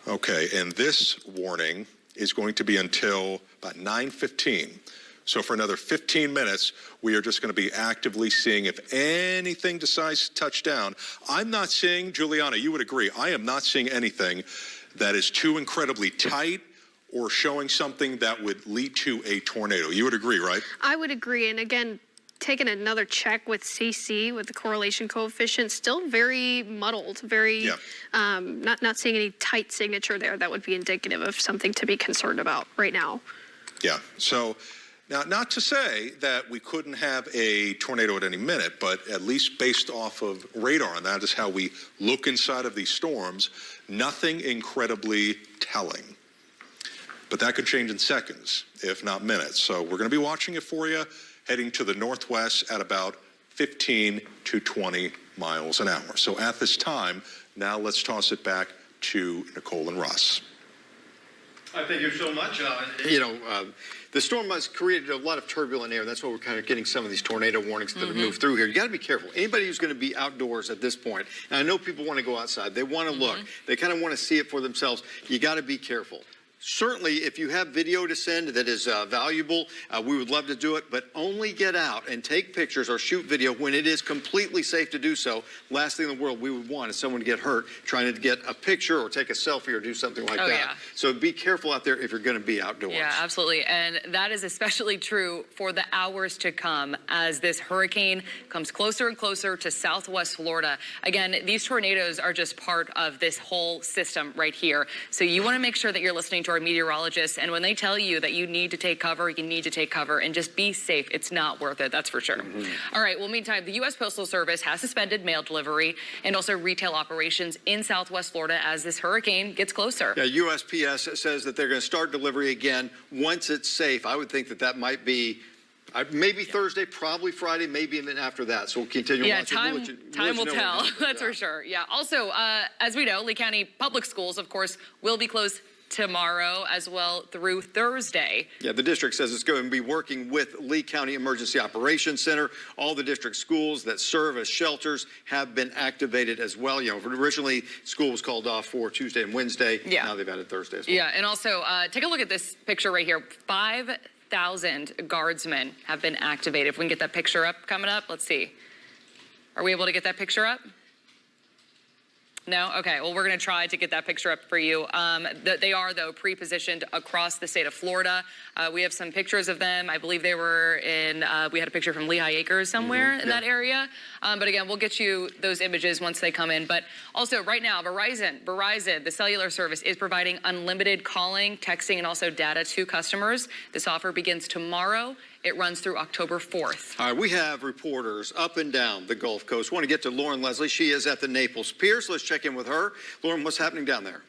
Okay, and this warning is going to be until about 9:15. So for another 15 minutes, we are just going to be actively seeing if anything decides to touch down. I'm not seeing, Juliana, you would agree, I am not seeing anything that is too incredibly tight or showing something that would lead to a tornado. You would agree, right? I would agree. And again, taking another check with CC, with the correlation coefficient, still very muddled, very not seeing any tight signature there that would be indicative of something to be concerned about right now. Yeah, so now, not to say that we couldn't have a tornado at any minute, but at least based off of radar, and that is how we look inside of these storms, nothing incredibly telling. But that could change in seconds, if not minutes. So we're going to be watching it for you, heading to the northwest at about 15 to 20 miles an hour. So at this time, now let's toss it back to Nicole and Russ. Thank you so much. The storm has created a lot of turbulent air. That's why we're kind of getting some of these tornado warnings that have moved through here. You got to be careful. Anybody who's going to be outdoors at this point, and I know people want to go outside, they want to look, they kind of want to see it for themselves. You got to be careful. Certainly, if you have video to send that is valuable, we would love to do it, but only get out and take pictures or shoot video when it is completely safe to do so. Last thing in the world we would want is someone to get hurt trying to get a picture or take a selfie or do something like that. Yeah. So be careful out there if you're going to be outdoors. Yeah, absolutely. And that is especially true for the hours to come as this hurricane comes closer and closer to southwest Florida. Again, these tornadoes are just part of this whole system right here. So you want to make sure that you're listening to our meteorologists, and when they tell you that you need to take cover, you need to take cover and just be safe. It's not worth it, that's for sure. All right, well, meantime, the U.S. Postal Service has suspended mail delivery and also retail operations in southwest Florida as this hurricane gets closer. Yeah, USPS says that they're going to start delivery again once it's safe. I would think that might be maybe Thursday, probably Friday, maybe even after that. So we'll continue. Yeah, time will tell. That's for sure. Yeah. Also, as we know, Lee County Public Schools, of course, will be closed tomorrow as well through Thursday. Yeah, the district says it's going to be working with Lee County Emergency Operations Center. All the district schools that serve as shelters have been activated as well. You know, originally school was called off for Tuesday and Wednesday. Yeah. Now they've added Thursday as well. Yeah, and also take a look at this picture right here. 5,000 guardsmen have been activated. If we can get that picture up coming up, let's see. Are we able to get that picture up? No? Okay. Well, we're going to try to get that picture up for you. They are, though, pre-positioned across the state of Florida. We have some pictures of them. I believe they were in, we had a picture from Lehigh Acres somewhere in that area. But again, we'll get you those images once they come in. But also right now, Verizon, the cellular service, is providing unlimited calling, texting, and also data to customers. This offer begins tomorrow. It runs through October 4th. All right, we have reporters up and down the Gulf Coast. Want to get to Lauren Leslie. She is at the Naples Pier, so let's check in with her. Lauren, what's happening down there?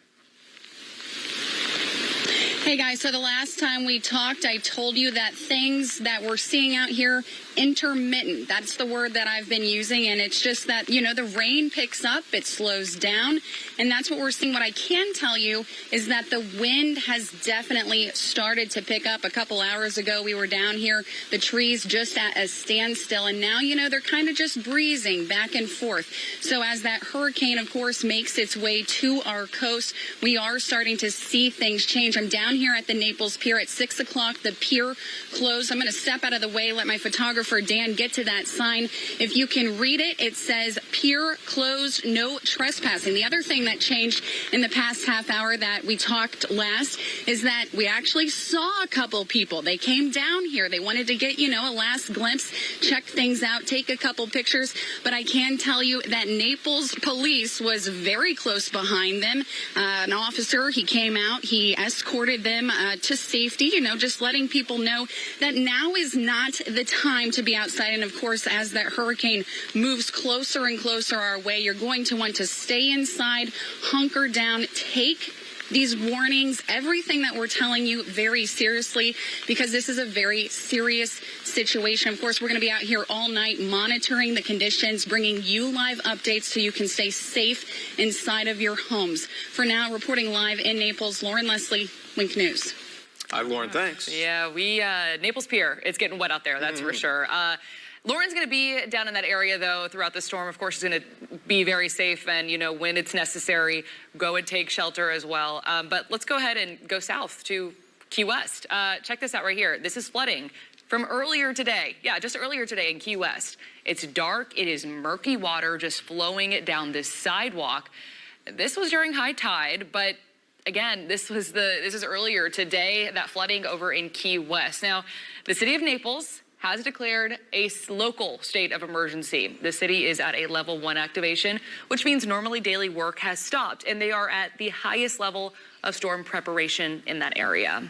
Hey guys, so the last time we talked, I told you that things that we're seeing out here, intermittent. That's the word that I've been using, and it's just that, the rain picks up, it slows down, and that's what we're seeing. What I can tell you is that the wind has definitely started to pick up. A couple hours ago, we were down here, the trees just at a standstill, and now, they're kind of just breezing back and forth. So as that hurricane, of course, makes its way to our coast, we are starting to see things change. I'm down here at the Naples Pier at 6 o'clock. The pier closed. I'm going to step out of the way, let my photographer Dan get to that sign. If you can read it, it says pier closed, no trespassing. The other thing that changed in the past half hour that we talked last is that we actually saw a couple people. They came down here. They wanted to get, a last glimpse, check things out, take a couple pictures. But I can tell you that Naples police was very close behind them. An officer, he came out, he escorted them to safety, just letting people know that now is not the time to be outside. And of course, as that hurricane moves closer and closer our way, you're going to want to stay inside, hunker down, take these warnings, everything that we're telling you very seriously, because this is a very serious situation. Of course, we're going to be out here all night monitoring the conditions, bringing you live updates so you can stay safe inside of your homes. For now, reporting live in Naples, Lauren Leslie, Wink News. Hi, Lauren. Thanks. Yeah, Naples Pier, it's getting wet out there, that's for sure. Lauren's going to be down in that area, though, throughout the storm. Of course, she's going to be very safe and, when it's necessary, go and take shelter as well. But let's go ahead and go south to Key West. Check this out right here. This is flooding from earlier today. Yeah, just earlier today in Key West. It's dark. It is murky water just flowing down this sidewalk. This was during high tide, but again, this is earlier today, that flooding over in Key West. Now, the city of Naples has declared a local state of emergency. The city is at a level 1 activation, which means normally daily work has stopped, and they are at the highest level of storm preparation in that area.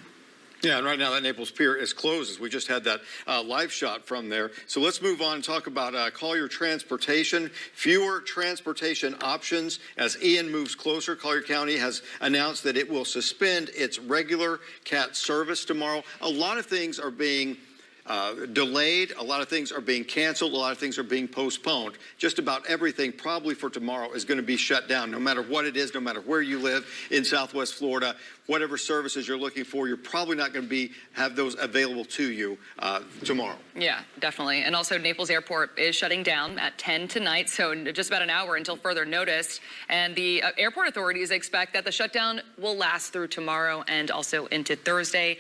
Yeah, and right now that Naples Pier is closed, as we just had that live shot from there. So let's move on and talk about Collier Transportation. Fewer transportation options as Ian moves closer. Collier County has announced that it will suspend its regular CAT service tomorrow. A lot of things are being delayed. A lot of things are being canceled. A lot of things are being postponed. Just about everything probably for tomorrow is going to be shut down, no matter what it is, no matter where you live in Southwest Florida. Whatever services you're looking for, you're probably not going to have those available to you tomorrow. Yeah, definitely. And also Naples Airport is shutting down at 10 tonight, so just about an hour until further notice. And the airport authorities expect that the shutdown will last through tomorrow and also into Thursday.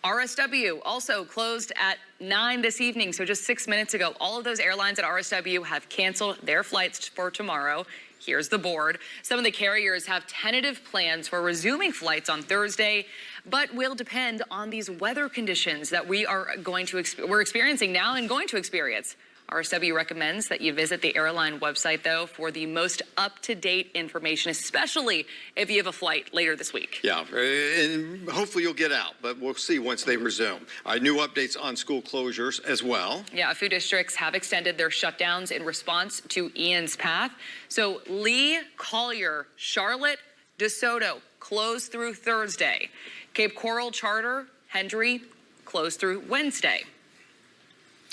RSW also closed at 9 this evening, so just 6 minutes ago. All of those airlines at RSW have canceled their flights for tomorrow. Here's the board. Some of the carriers have tentative plans for resuming flights on Thursday, but will depend on these weather conditions that we're experiencing now and going to experience. RSW recommends that you visit the airline website, though, for the most up-to-date information, especially if you have a flight later this week. Yeah, and hopefully you'll get out, but we'll see once they resume. New updates on school closures as well. Yeah, a few districts have extended their shutdowns in response to Ian's path. So Lee, Collier, Charlotte, DeSoto closed through Thursday. Cape Coral, Charter, Hendry closed through Wednesday.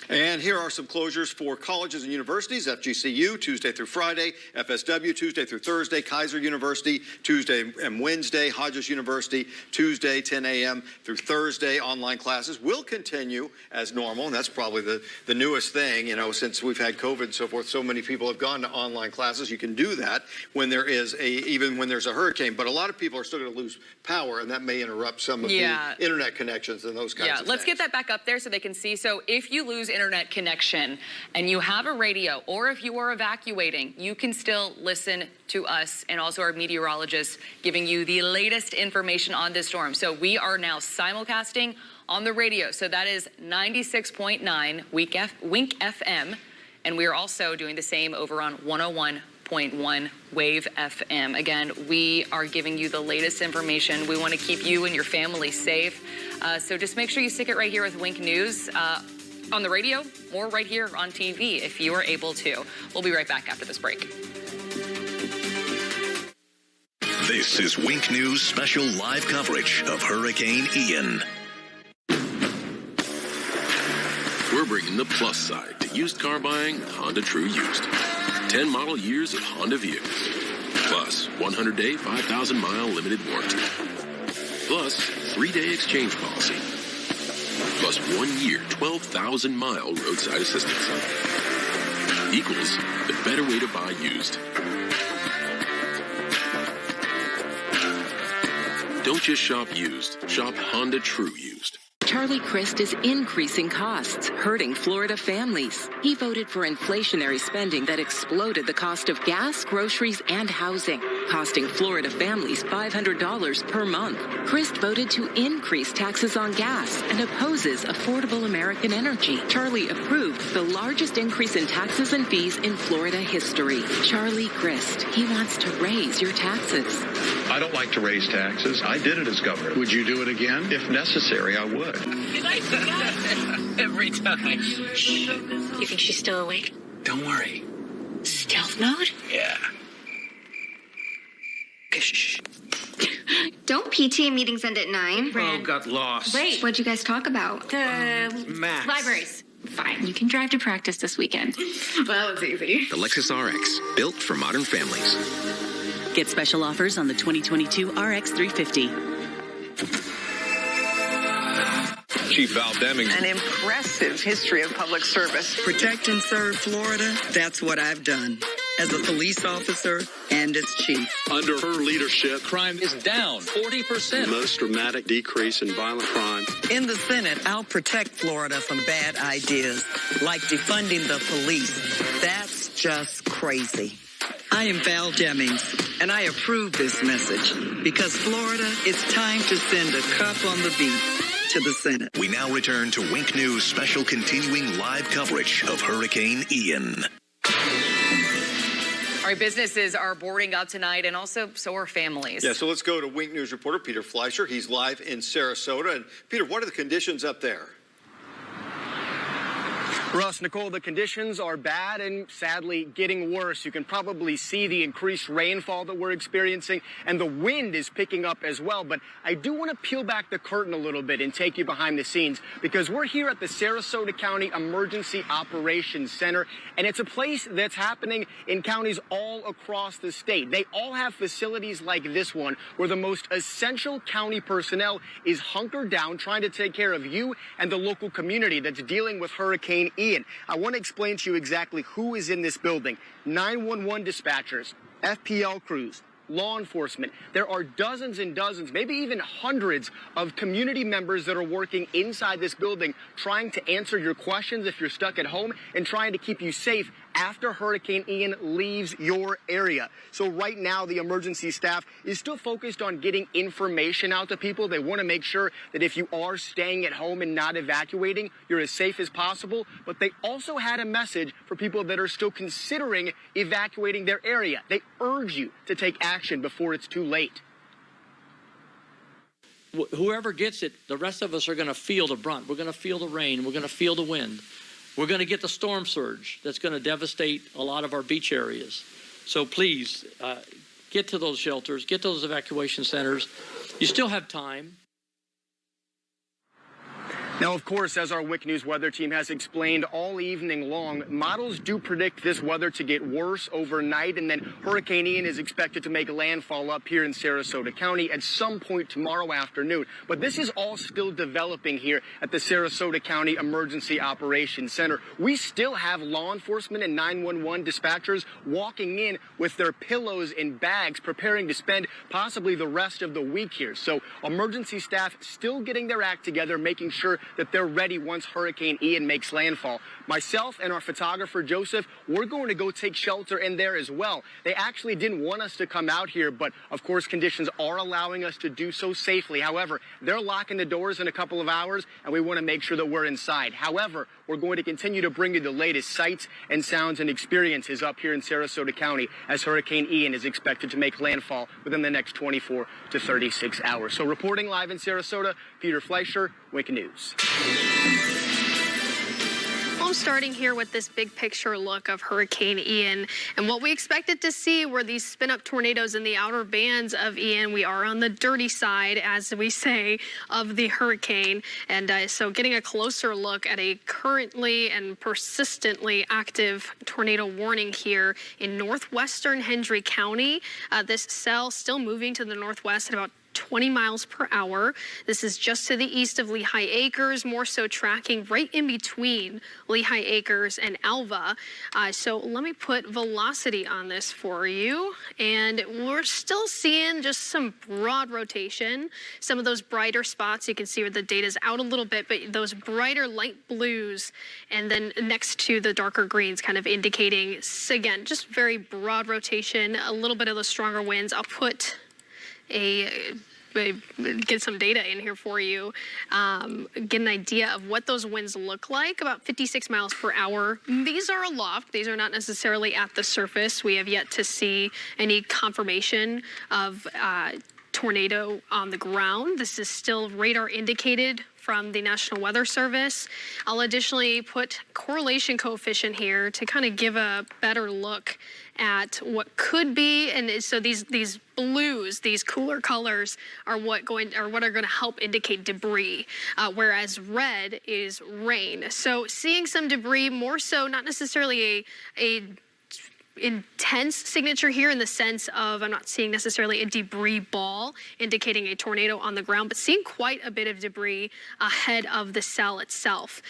And here are some closures for colleges and universities. FGCU, Tuesday through Friday. FSW, Tuesday through Thursday. Kaiser University, Tuesday and Wednesday. Hodges University, Tuesday, 10 a.m. through Thursday. Online classes will continue as normal, and that's probably the newest thing, since we've had COVID and so forth. So many people have gone to online classes. You can do that when there is even when there's a hurricane. But a lot of people are still going to lose power, and that may interrupt some of the internet connections and those kinds of things. Let's get that back up there so they can see. So if you lose internet connection and you have a radio, or if you are evacuating, you can still listen to us and also our meteorologists giving you the latest information on this storm. So we are now simulcasting on the radio. So that is 96.9 Wink FM. And we are also doing the same over on 101.1 Wave FM. Again, we are giving you the latest information. We want to keep you and your family safe. So just make sure you stick it right here with Wink News. On the radio or right here on TV if you are able to. We'll be right back after this break. This is Wink News special live coverage of Hurricane Ian. We're bringing the plus side to used car buying with Honda True Used. 10 model years of Honda vehicles. Plus 100-day, 5,000-mile limited warranty. Plus 3-day exchange policy. Plus 1 year, 12,000-mile roadside assistance. Equals the better way to buy used. Don't just shop used. Shop Honda True Used. Charlie Crist is increasing costs, hurting Florida families. He voted for inflationary spending that exploded the cost of gas, groceries, and housing, costing Florida families $500 per month. Crist voted to increase taxes on gas and opposes affordable American energy. Charlie approved the largest increase in taxes and fees in Florida history. Charlie Crist, he wants to raise your taxes. I don't like to raise taxes. I did it as governor. Would you do it again? If necessary, I would. Every time. You think she's still awake? Don't worry. Stealth mode? Yeah. Don't PTA meetings end at 9? Oh, got lost. Wait, what'd you guys talk about? Max. Libraries. Fine, you can drive to practice this weekend. Well, it's easy. The Lexus RX, built for modern families. Get special offers on the 2022 RX 350. Chief Val Deming. An impressive history of public service. Protect and serve Florida, that's what I've done. As a police officer and as chief. Under her leadership, crime is down 40%. Most dramatic decrease in violent crime. In the Senate, I'll protect Florida from bad ideas, like defunding the police. That's just crazy. I am Val Demings, and I approve this message because Florida, it's time to send a cop on the beat to the Senate. We now return to Wink News special continuing live coverage of Hurricane Ian. All right, businesses are boarding up tonight, and also so are families. Yeah, so let's go to Wink News reporter Peter Fleischer. He's live in Sarasota. And Peter, what are the conditions up there? Russ, Nicole, the conditions are bad and sadly getting worse. You can probably see the increased rainfall that we're experiencing, and the wind is picking up as well. But I do want to peel back the curtain a little bit and take you behind the scenes, because we're here at the Sarasota County Emergency Operations Center, and it's a place that's happening in counties all across the state. They all have facilities like this one, where the most essential county personnel is hunkered down trying to take care of you and the local community that's dealing with Hurricane Ian. I want to explain to you exactly who is in this building. 911 dispatchers, FPL crews, law enforcement. There are dozens and dozens, maybe even hundreds of community members that are working inside this building trying to answer your questions if you're stuck at home and trying to keep you safe after Hurricane Ian leaves your area. So right now, the emergency staff is still focused on getting information out to people. They want to make sure that if you are staying at home and not evacuating, you're as safe as possible. But they also had a message for people that are still considering evacuating their area. They urge you to take action before it's too late. Whoever gets it, the rest of us are going to feel the brunt. We're going to feel the rain. We're going to feel the wind. We're going to get the storm surge that's going to devastate a lot of our beach areas. So please, get to those shelters, get to those evacuation centers. You still have time. Now, of course, as our Wink News weather team has explained all evening long, models do predict this weather to get worse overnight, and then Hurricane Ian is expected to make landfall up here in Sarasota County at some point tomorrow afternoon. But this is all still developing here at the Sarasota County Emergency Operations Center. We still have law enforcement and 911 dispatchers walking in with their pillows and bags, preparing to spend possibly the rest of the week here. So emergency staff still getting their act together, making sure that they're ready once Hurricane Ian makes landfall. Myself and our photographer, Joseph, we're going to go take shelter in there as well. They actually didn't want us to come out here, but of course conditions are allowing us to do so safely. However, they're locking the doors in a couple of hours, and we want to make sure that we're inside. However, we're going to continue to bring you the latest sights and sounds and experiences up here in Sarasota County as Hurricane Ian is expected to make landfall within the next 24 to 36 hours. So reporting live in Sarasota, Peter Fleischer, Wink News. now starting here with this big picture look of Hurricane Ian. And what we expected to see were these spin-up tornadoes in the outer bands of Ian. We are on the dirty side, as we say, of the hurricane. And so getting a closer look at a currently and persistently active tornado warning here in northwestern Hendry County. This cell still moving to the northwest at about 20 miles per hour. This is just to the east of Lehigh Acres, more so tracking right in between Lehigh Acres and Alva. So let me put velocity on this for you. And we're still seeing just some broad rotation. Some of those brighter spots, you can see where the data's out a little bit, but those brighter light blues and then next to the darker greens kind of indicating, again, just very broad rotation, a little bit of the stronger winds. I'll put get some data in here for you, get an idea of what those winds look like, about 56 miles per hour. These are aloft. These are not necessarily at the surface. We have yet to see any confirmation of tornado on the ground. This is still radar indicated from the National Weather Service. I'll additionally put correlation coefficient here to kind of give a better look at what could be, and so these blues, these cooler colors, are what are going to help indicate debris, whereas red is rain. So seeing some debris, more so not necessarily a intense signature here in the sense of I'm not seeing necessarily a debris ball indicating a tornado on the ground, but seeing quite a bit of debris ahead of the cell itself.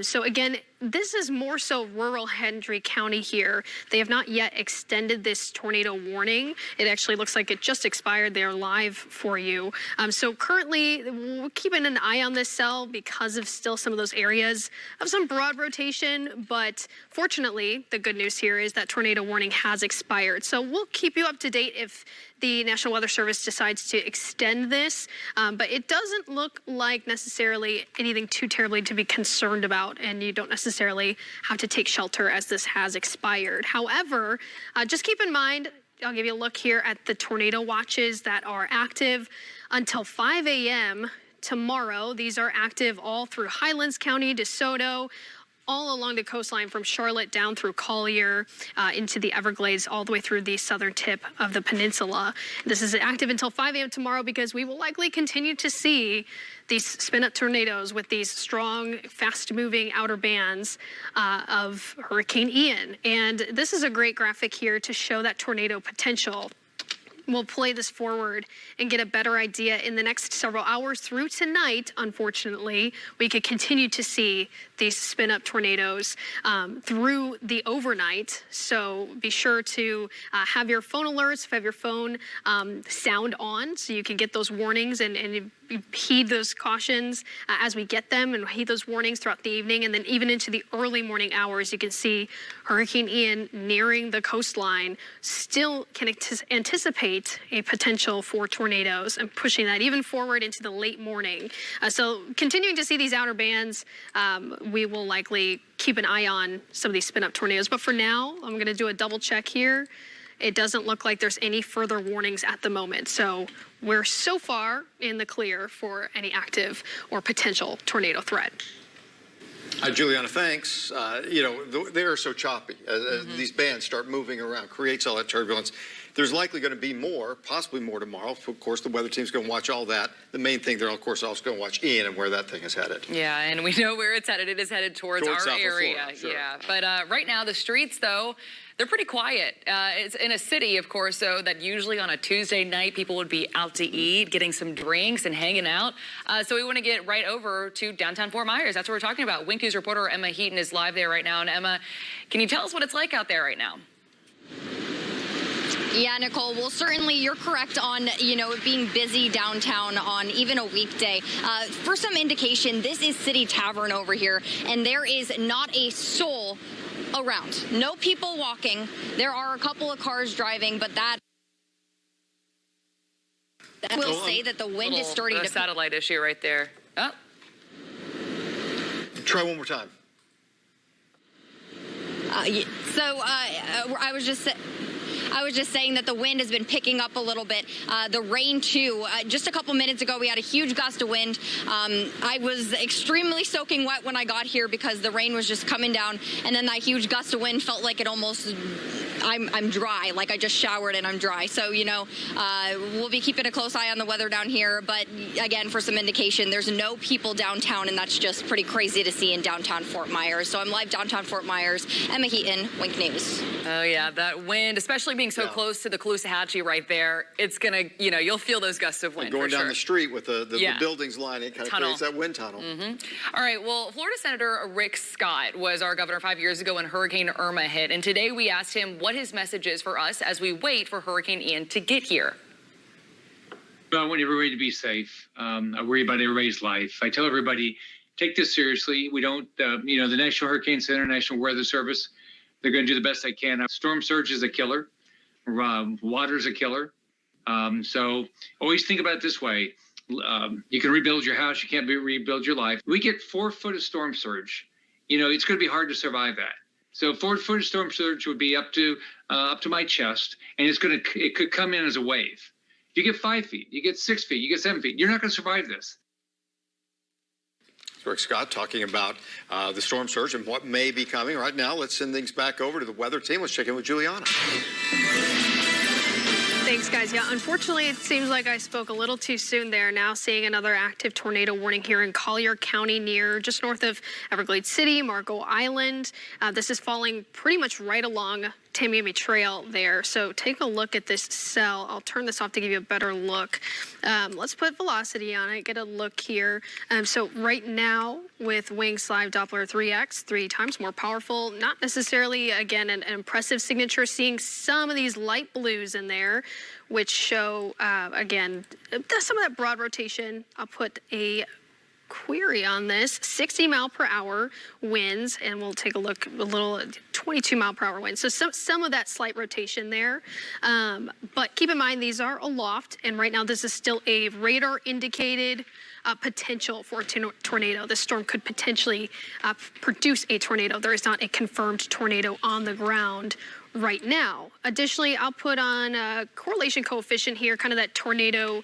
So again, this is more so rural Hendry County here. They have not yet extended this tornado warning. It actually looks like it just expired. They're live for you. So currently, we're keeping an eye on this cell because of still some of those areas of some broad rotation. But fortunately, the good news here is that tornado warning has expired. So we'll keep you up to date if the National Weather Service decides to extend this, but it doesn't look like necessarily anything too terribly to be concerned about, and you don't necessarily have to take shelter as this has expired. However, just keep in mind, I'll give you a look here at the tornado watches that are active until 5 a.m. tomorrow. These are active all through Highlands County, DeSoto, all along the coastline from Charlotte down through Collier into the Everglades, all the way through the southern tip of the peninsula. This is active until 5 a.m. tomorrow because we will likely continue to see these spin-up tornadoes with these strong, fast-moving outer bands of Hurricane Ian. And this is a great graphic here to show that tornado potential. We'll play this forward and get a better idea in the next several hours through tonight. Unfortunately, we could continue to see these spin-up tornadoes through the overnight. So be sure to have your phone alerts, have your phone sound on so you can get those warnings and heed those cautions as we get them, and heed those warnings throughout the evening. And then even into the early morning hours, you can see Hurricane Ian nearing the coastline. Still can anticipate a potential for tornadoes and pushing that even forward into the late morning. So continuing to see these outer bands, we will likely keep an eye on some of these spin-up tornadoes. But for now, I'm going to do a double check here. It doesn't look like there's any further warnings at the moment. So we're so far in the clear for any active or potential tornado threat. Juliana, thanks. They are so choppy. As these bands start moving around, creates all that turbulence. There's likely going to be more, possibly more tomorrow. Of course, the weather team's going to watch all that. The main thing, they're, of course, also going to watch Ian and where that thing is headed. Yeah, and we know where it's headed. It is headed towards our area. Florida, sure. Yeah, but right now, the streets, though, they're pretty quiet. It's in a city, of course, so that usually on a Tuesday night, people would be out to eat, getting some drinks and hanging out. So we want to get right over to downtown Fort Myers. That's what we're talking about. Wink News reporter Emma Heaton is live there right now. And Emma, can you tell us what it's like out there right now? Yeah, Nicole, well, certainly you're correct on, it being busy downtown on even a weekday. For some indication, this is City Tavern over here, and there is not a soul around. No people walking. There are a couple of cars driving, but that will say that the wind is starting to... satellite issue right there. Oh. Try one more time. I was just saying that the wind has been picking up a little bit. The rain, too. Just a couple minutes ago, we had a huge gust of wind. I was extremely soaking wet when I got here because the rain was just coming down. And then that huge gust of wind felt like it almost... I'm dry, like I just showered and I'm dry. So, we'll be keeping a close eye on the weather down here. But again, for some indication, there's no people downtown, and that's just pretty crazy to see in downtown Fort Myers. So I'm live downtown Fort Myers. Emma Heaton, Wink News. Oh, yeah, that wind, especially being so close to the Caloosahatchee right there, it's going to, you'll feel those gusts of wind. And going down the street with the buildings lining, kind of creates that wind tunnel. All right, well, Florida Senator Rick Scott was our governor 5 years ago when Hurricane Irma hit. And today we asked him what his message is for us as we wait for Hurricane Ian to get here. Well, I want everybody to be safe. I worry about everybody's life. I tell everybody, take this seriously. We don't, the National Hurricane Center, National Weather Service, they're going to do the best they can. Storm surge is a killer. Water's a killer. So always think about it this way. You can rebuild your house. You can't rebuild your life. We get 4 foot of storm surge. It's going to be hard to survive that. So 4 foot of storm surge would be up to my chest, and it could come in as a wave. You get 5 feet, you get 6 feet, you get 7 feet. You're not going to survive this. Rick Scott talking about the storm surge and what may be coming. Right now, let's send things back over to the weather team. Let's check in with Juliana. Thanks, guys. Yeah, unfortunately, it seems like I spoke a little too soon there. Now seeing another active tornado warning here in Collier County just north of Everglades City, Marco Island. This is falling pretty much right along Tamiami Trail there. So take a look at this cell. I'll turn this off to give you a better look. Let's put velocity on it, get a look here. So right now with Wings Live Doppler 3X, 3 times more powerful, not necessarily, again, an impressive signature, seeing some of these light blues in there, which show, again, some of that broad rotation. I'll put a query on this, 60 mile per hour winds, and we'll take a look, 22 mile per hour winds. So some of that slight rotation there. But keep in mind, these are aloft, and right now this is still a radar indicated potential for a tornado. The storm could potentially produce a tornado. There is not a confirmed tornado on the ground right now. Additionally, I'll put on a correlation coefficient here, kind of that tornado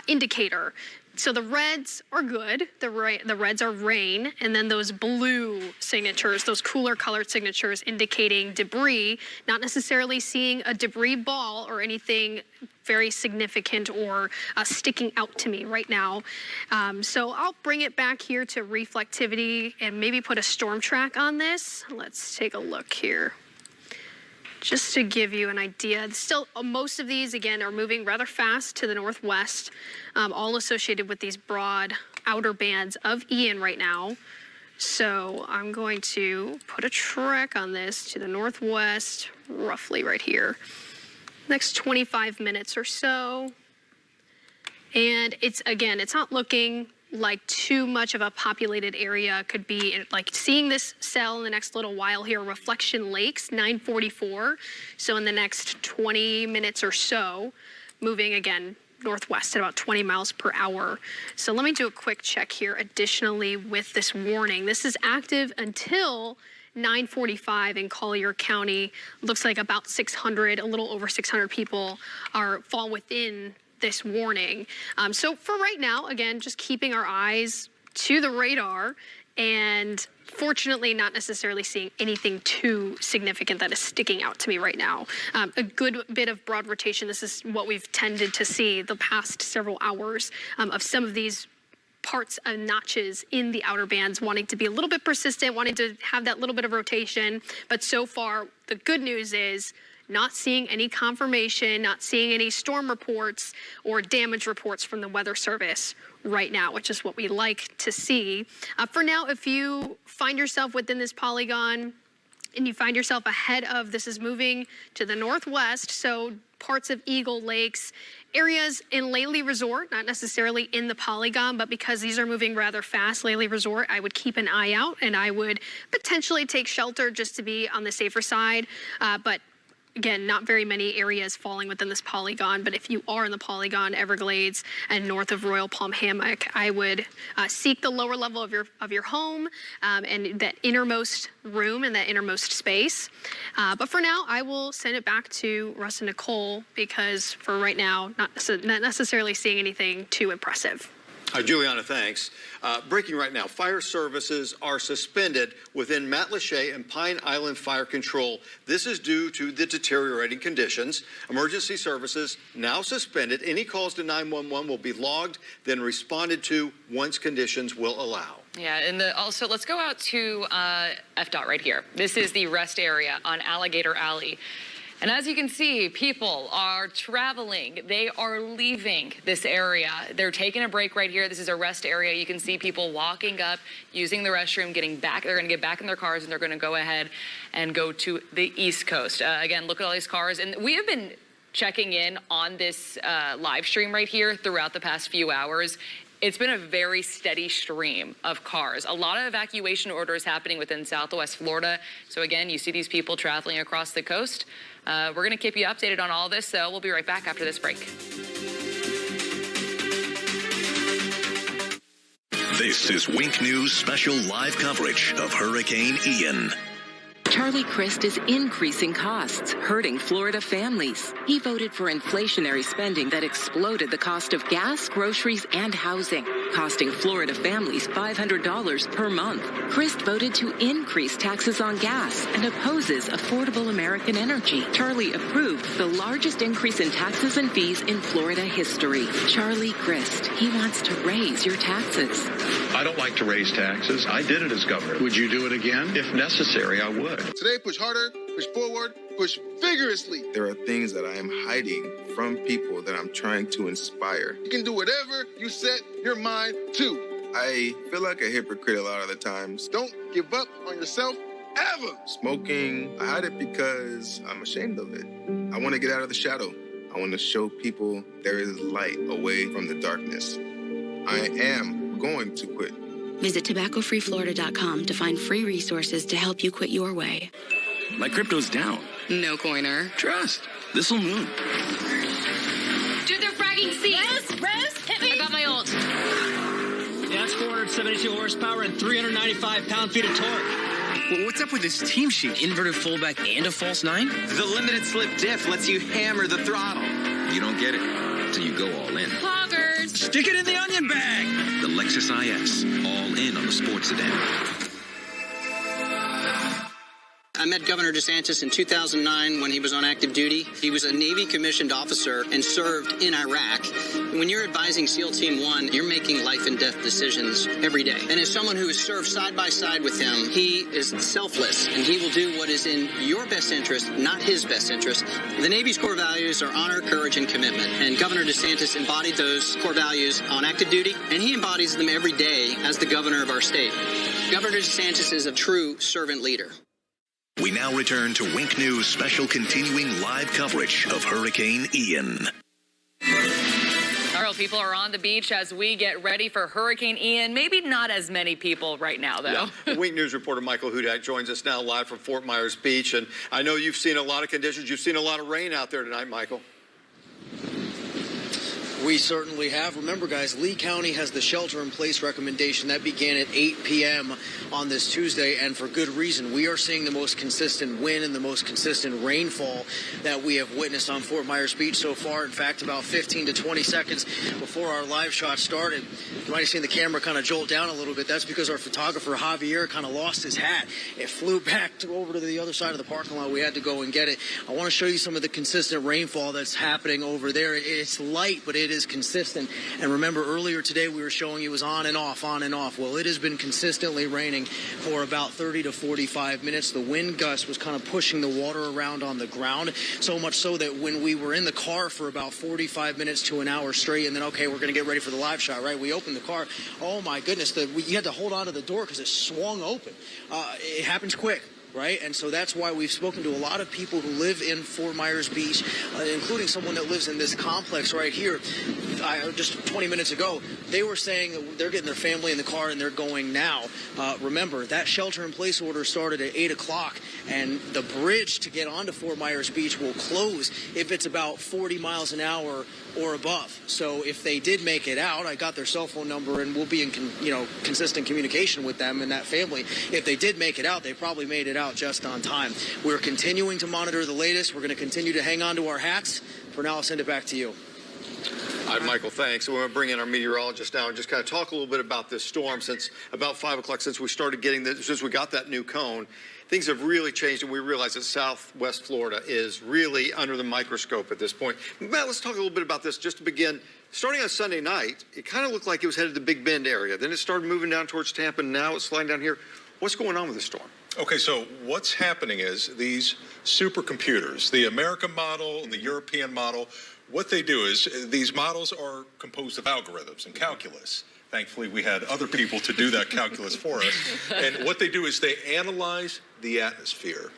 indicator. So the reds are good, the reds are rain, and then those blue signatures, those cooler colored signatures indicating debris, not necessarily seeing a debris ball or anything very significant or sticking out to me right now. So I'll bring it back here to reflectivity and maybe put a storm track on this. Let's take a look here. Just to give you an idea, still most of these, again, are moving rather fast to the northwest, all associated with these broad outer bands of Ian right now. So I'm going to put a track on this to the northwest, roughly right here. Next 25 minutes or so. And it's not looking like too much of a populated area. Could be like seeing this cell in the next little while here, Reflection Lakes, 944. So in the next 20 minutes or so, moving again northwest at about 20 miles per hour. So let me do a quick check here. Additionally, with this warning, this is active until 9:45 in Collier County. Looks like about 600, a little over 600 people fall within this warning. So for right now, again, just keeping our eyes to the radar and fortunately not necessarily seeing anything too significant that is sticking out to me right now. A good bit of broad rotation. This is what we've tended to see the past several hours of some of these parts of notches in the outer bands wanting to be a little bit persistent, wanting to have that little bit of rotation. But so far, the good news is not seeing any confirmation, not seeing any storm reports or damage reports from the Weather Service right now, which is what we like to see. For now, if you find yourself within this polygon and you find yourself ahead of, this is moving to the northwest, so parts of Eagle Lakes, areas in Lely Resort, not necessarily in the polygon, but because these are moving rather fast, Lely Resort, I would keep an eye out and I would potentially take shelter just to be on the safer side. But again, not very many areas falling within this polygon, but if you are in the polygon, Everglades, and north of Royal Palm Hammock, I would seek the lower level of your home and that innermost room and that innermost space. But for now, I will send it back to Russ and Nicole because for right now, not necessarily seeing anything too impressive. Juliana, thanks. Breaking right now, fire services are suspended within Matlacha and Pine Island Fire Control. This is due to the deteriorating conditions. Emergency services now suspended. Any calls to 911 will be logged, then responded to once conditions will allow. Yeah, and also let's go out to FDOT right here. This is the rest area on Alligator Alley. And as you can see, people are traveling. They are leaving this area. They're taking a break right here. This is a rest area. You can see people walking up, using the restroom, getting back. They're going to get back in their cars, and they're going to go ahead and go to the East Coast. Again, look at all these cars. And we have been checking in on this live stream right here throughout the past few hours. It's been a very steady stream of cars. A lot of evacuation orders happening within Southwest Florida. So again, you see these people traveling across the coast. We're going to keep you updated on all this, so we'll be right back after this break. This is Wink News special live coverage of Hurricane Ian. Charlie Crist is increasing costs, hurting Florida families. He voted for inflationary spending that exploded the cost of gas, groceries, and housing, costing Florida families $500 per month. Crist voted to increase taxes on gas and opposes affordable American energy. Charlie approved the largest increase in taxes and fees in Florida history. Charlie Crist, he wants to raise your taxes. I don't like to raise taxes. I did it as governor. Would you do it again? If necessary, I would. Today, push harder, push forward, push vigorously. There are things that I am hiding from people that I'm trying to inspire. You can do whatever you set your mind to. I feel like a hypocrite a lot of the times. Don't give up on yourself ever. Smoking, I hide it because I'm ashamed of it. I want to get out of the shadow. I want to show people there is light away from the darkness. I am going to quit. Visit tobaccofreeflorida.com to find free resources to help you quit your way. My crypto's down. No coiner. Trust. This'll move. Dude, they're fragging C. Rose, hit me. I got my ult. That's 472 horsepower and 395 pound-feet of torque. Well, what's up with this team sheet? Inverted fullback and a false nine? The limited slip diff lets you hammer the throttle. You don't get it, so you go all in. Poggers. Stick it in the onion bag. The Lexus IS, all in on the sports sedan. I met Governor DeSantis in 2009 when he was on active duty. He was a Navy commissioned officer and served in Iraq. When you're advising SEAL Team 1, you're making life and death decisions every day. And as someone who has served side by side with him, he is selfless and he will do what is in your best interest, not his best interest. The Navy's core values are honor, courage, and commitment. And Governor DeSantis embodied those core values on active duty, and he embodies them every day as the governor of our state. Governor DeSantis is a true servant leader. We now return to Wink News special continuing live coverage of Hurricane Ian. All right, people are on the beach as we get ready for Hurricane Ian. Maybe not as many people right now, though. Yeah. Wink News reporter Michael Hudak joins us now live from Fort Myers Beach. And I know you've seen a lot of conditions. You've seen a lot of rain out there tonight, Michael. We certainly have. Remember, guys, Lee County has the shelter-in-place recommendation that began at 8 p.m. on this Tuesday, and for good reason. We are seeing the most consistent wind and the most consistent rainfall that we have witnessed on Fort Myers Beach so far. In fact, about 15 to 20 seconds before our live shot started, you might have seen the camera kind of jolt down a little bit. That's because our photographer, Javier, kind of lost his hat. It flew back over to the other side of the parking lot. We had to go and get it. I want to show you some of the consistent rainfall that's happening over there. It's light, but it is consistent. And remember, earlier today we were showing you it was on and off, on and off. Well, it has been consistently raining for about 30 to 45 minutes. The wind gust was kind of pushing the water around on the ground, so much so that when we were in the car for about 45 minutes to an hour straight, and then, okay, we're going to get ready for the live shot, right? We opened the car. Oh, my goodness. You had to hold on to the door because it swung open. It happens quick. right? And so that's why we've spoken to a lot of people who live in Fort Myers Beach, including someone that lives in this complex right here. Just 20 minutes ago, they were saying that they're getting their family in the car and they're going now. Remember, that shelter-in-place order started at 8 o'clock, and the bridge to get onto Fort Myers Beach will close if it's about 40 miles an hour or above. So if they did make it out, I got their cell phone number, and we'll be in consistent communication with them and that family. If they did make it out, they probably made it out just on time. We're continuing to monitor the latest. We're going to continue to hang on to our hats. For now, I'll send it back to you. All right, Michael, thanks. We're going to bring in our meteorologist now and just kind of talk a little bit about this storm. Since about 5 o'clock, since we started getting this, since we got that new cone, things have really changed, and we realize that southwest Florida is really under the microscope at this point. Matt, let's talk a little bit about this just to begin. Starting on Sunday night, it kind of looked like it was headed to Big Bend area. Then it started moving down towards Tampa, and now it's sliding down here. What's going on with this storm? Okay, so what's happening is these supercomputers, the American model and the European model, what they do is these models are composed of algorithms and calculus. Thankfully, we had other people to do that calculus for us. And what they do is they analyze the atmosphere.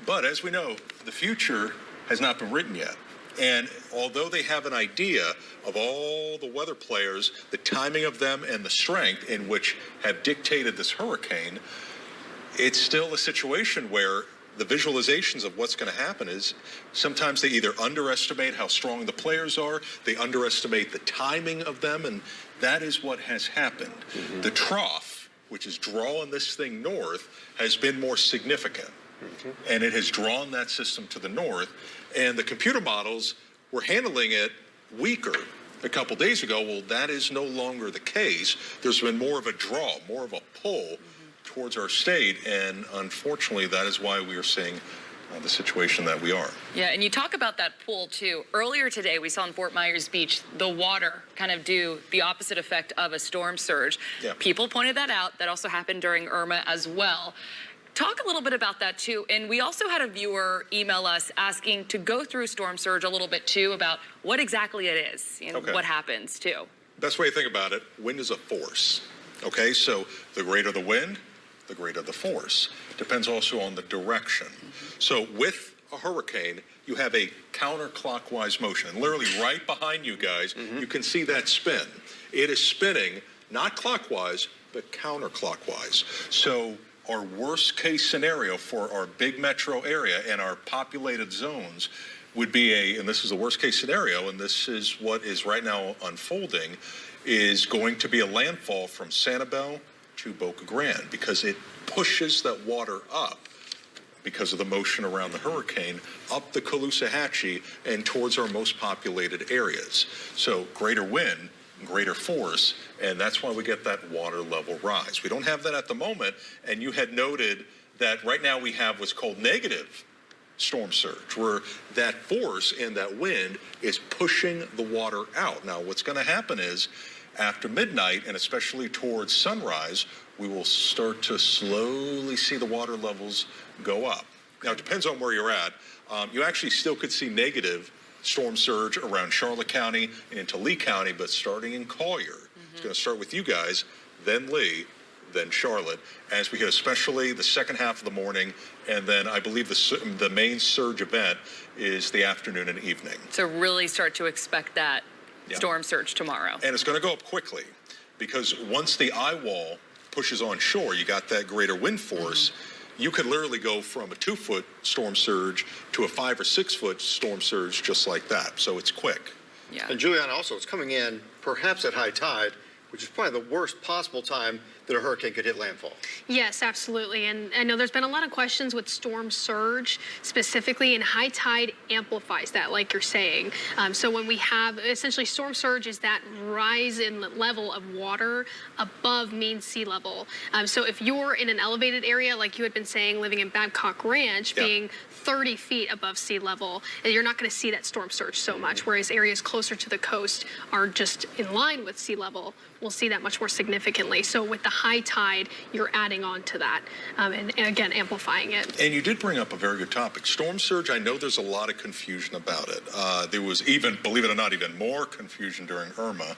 But as we know, the future has not been written yet. And although they have an idea of all the weather players, the timing of them and the strength in which have dictated this hurricane, it's still a situation where the visualizations of what's going to happen is sometimes they either underestimate how strong the players are, they underestimate the timing of them, and that is what has happened. Mm-hmm. The trough, which is drawing this thing north, has been more significant. Mm-hmm. And it has drawn that system to the north, and the computer models were handling it weaker a couple days ago. Well, that is no longer the case. There's been more of a draw, more of a pull towards our state, and unfortunately, that is why we are seeing the situation that we are. Yeah, and you talk about that pool too. Earlier today, we saw in Fort Myers Beach the water kind of do the opposite effect of a storm surge. Yeah. People pointed that out. That also happened during Irma as well. Talk a little bit about that too. And we also had a viewer email us asking to go through storm surge a little bit too about what exactly it is and what happens too. Best way to think about it, wind is a force. Okay, so the greater the wind, the greater the force. Depends also on the direction. Mm-hmm. So with a hurricane, you have a counterclockwise motion. And literally right behind you guys, you can see that spin. It is spinning, not clockwise, but counterclockwise. So our worst case scenario for our big metro area and our populated zones would be and this is the worst case scenario, and this is what is right now unfolding, is going to be a landfall from Sanibel to Boca Grande, because it pushes that water up because of the motion around the hurricane up the Caloosahatchee and towards our most populated areas. So greater wind, greater force, and that's why we get that water level rise. We don't have that at the moment, and you had noted that right now we have what's called negative storm surge, where that force and that wind is pushing the water out. Now, what's going to happen is after midnight, and especially towards sunrise, we will start to slowly see the water levels go up. Now, it depends on where you're at. You actually still could see negative storm surge around Charlotte County and into Lee County, but starting in Collier. It's going to start with you guys, then Lee, then Charlotte, as we hit especially the second half of the morning, and then I believe the main surge event is the afternoon and evening. So really start to expect that storm surge tomorrow. And it's going to go up quickly, because once the eye wall pushes on shore, you got that greater wind force. You could literally go from a 2-foot storm surge to a 5 or 6 foot storm surge just like that. So it's quick. Yeah. And Juliana, also, it's coming in perhaps at high tide, which is probably the worst possible time that a hurricane could hit landfall. Yes, absolutely. And I know there's been a lot of questions with storm surge specifically, and high tide amplifies that, like you're saying. So when we have essentially storm surge is that rise in level of water above mean sea level. So if you're in an elevated area, like you had been saying, living in Babcock Ranch, being 30 feet above sea level, and you're not going to see that storm surge so much, whereas areas closer to the coast are just in line with sea level. We'll see that much more significantly. So with the high tide, you're adding on to that and again, amplifying it. And you did bring up a very good topic. Storm surge, I know there's a lot of confusion about it. There was even, believe it or not, even more confusion during Irma.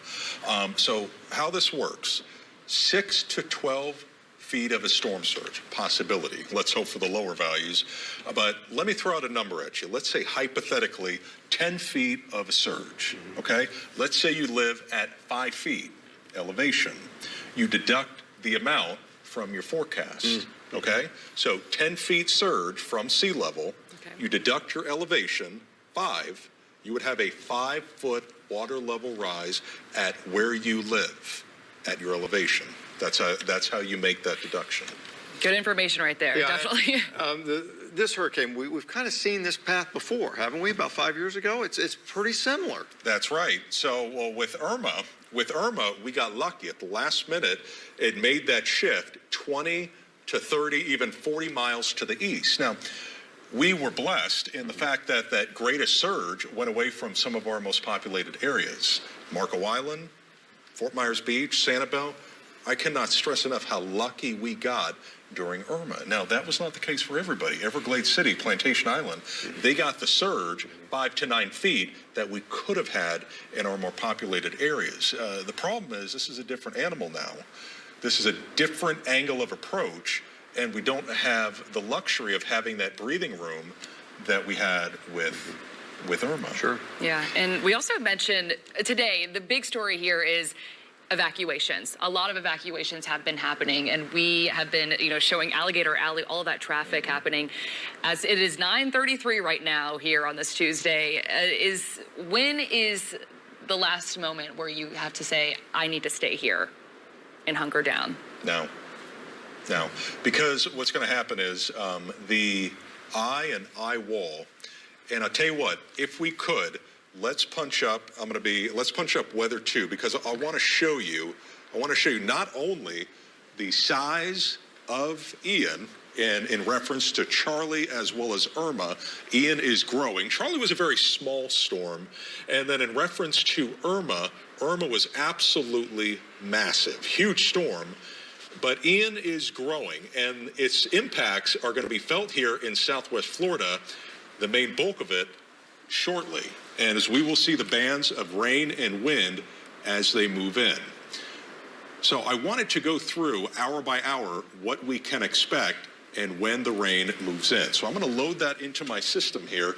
So how this works, 6 to 12 feet of a storm surge, possibility. Let's hope for the lower values. But let me throw out a number at you. Let's say hypothetically 10 feet of a surge, okay? Let's say you live at 5 feet elevation. You deduct the amount from your forecast, okay? So 10 feet surge from sea level, you deduct your elevation, 5, you would have a 5-foot water level rise at where you live, at your elevation. That's how you make that deduction. Good information right there, definitely. This hurricane, we've kind of seen this path before, haven't we? About 5 years ago. It's pretty similar. That's right. So, well, with Irma, we got lucky at the last minute. It made that shift 20 to 30, even 40 miles to the east. Now, we were blessed in the fact that that greatest surge went away from some of our most populated areas. Marco Island, Fort Myers Beach, Sanibel. I cannot stress enough how lucky we got during Irma. Now, that was not the case for everybody. Everglades City, Plantation Island, they got the surge 5 to 9 feet that we could have had in our more populated areas. The problem is this is a different animal now. This is a different angle of approach, and we don't have the luxury of having that breathing room that we had with Irma. Sure. Yeah, and we also mentioned today, the big story here is evacuations. A lot of evacuations have been happening, and we have been, showing Alligator Alley, all of that traffic happening. As it is 9:33 right now here on this Tuesday, when is the last moment where you have to say, I need to stay here and hunker down? No, because what's going to happen is the eye and eye wall, and I'll tell you what, if we could, let's punch up weather 2, because I want to show you not only the size of Ian, and in reference to Charlie as well as Irma. Ian is growing. Charlie was a very small storm. And then in reference to Irma was absolutely massive, huge storm. But Ian is growing, and its impacts are going to be felt here in Southwest Florida, the main bulk of it, shortly. And as we will see the bands of rain and wind as they move in. So I wanted to go through hour by hour what we can expect and when the rain moves in. So I'm going to load that into my system here.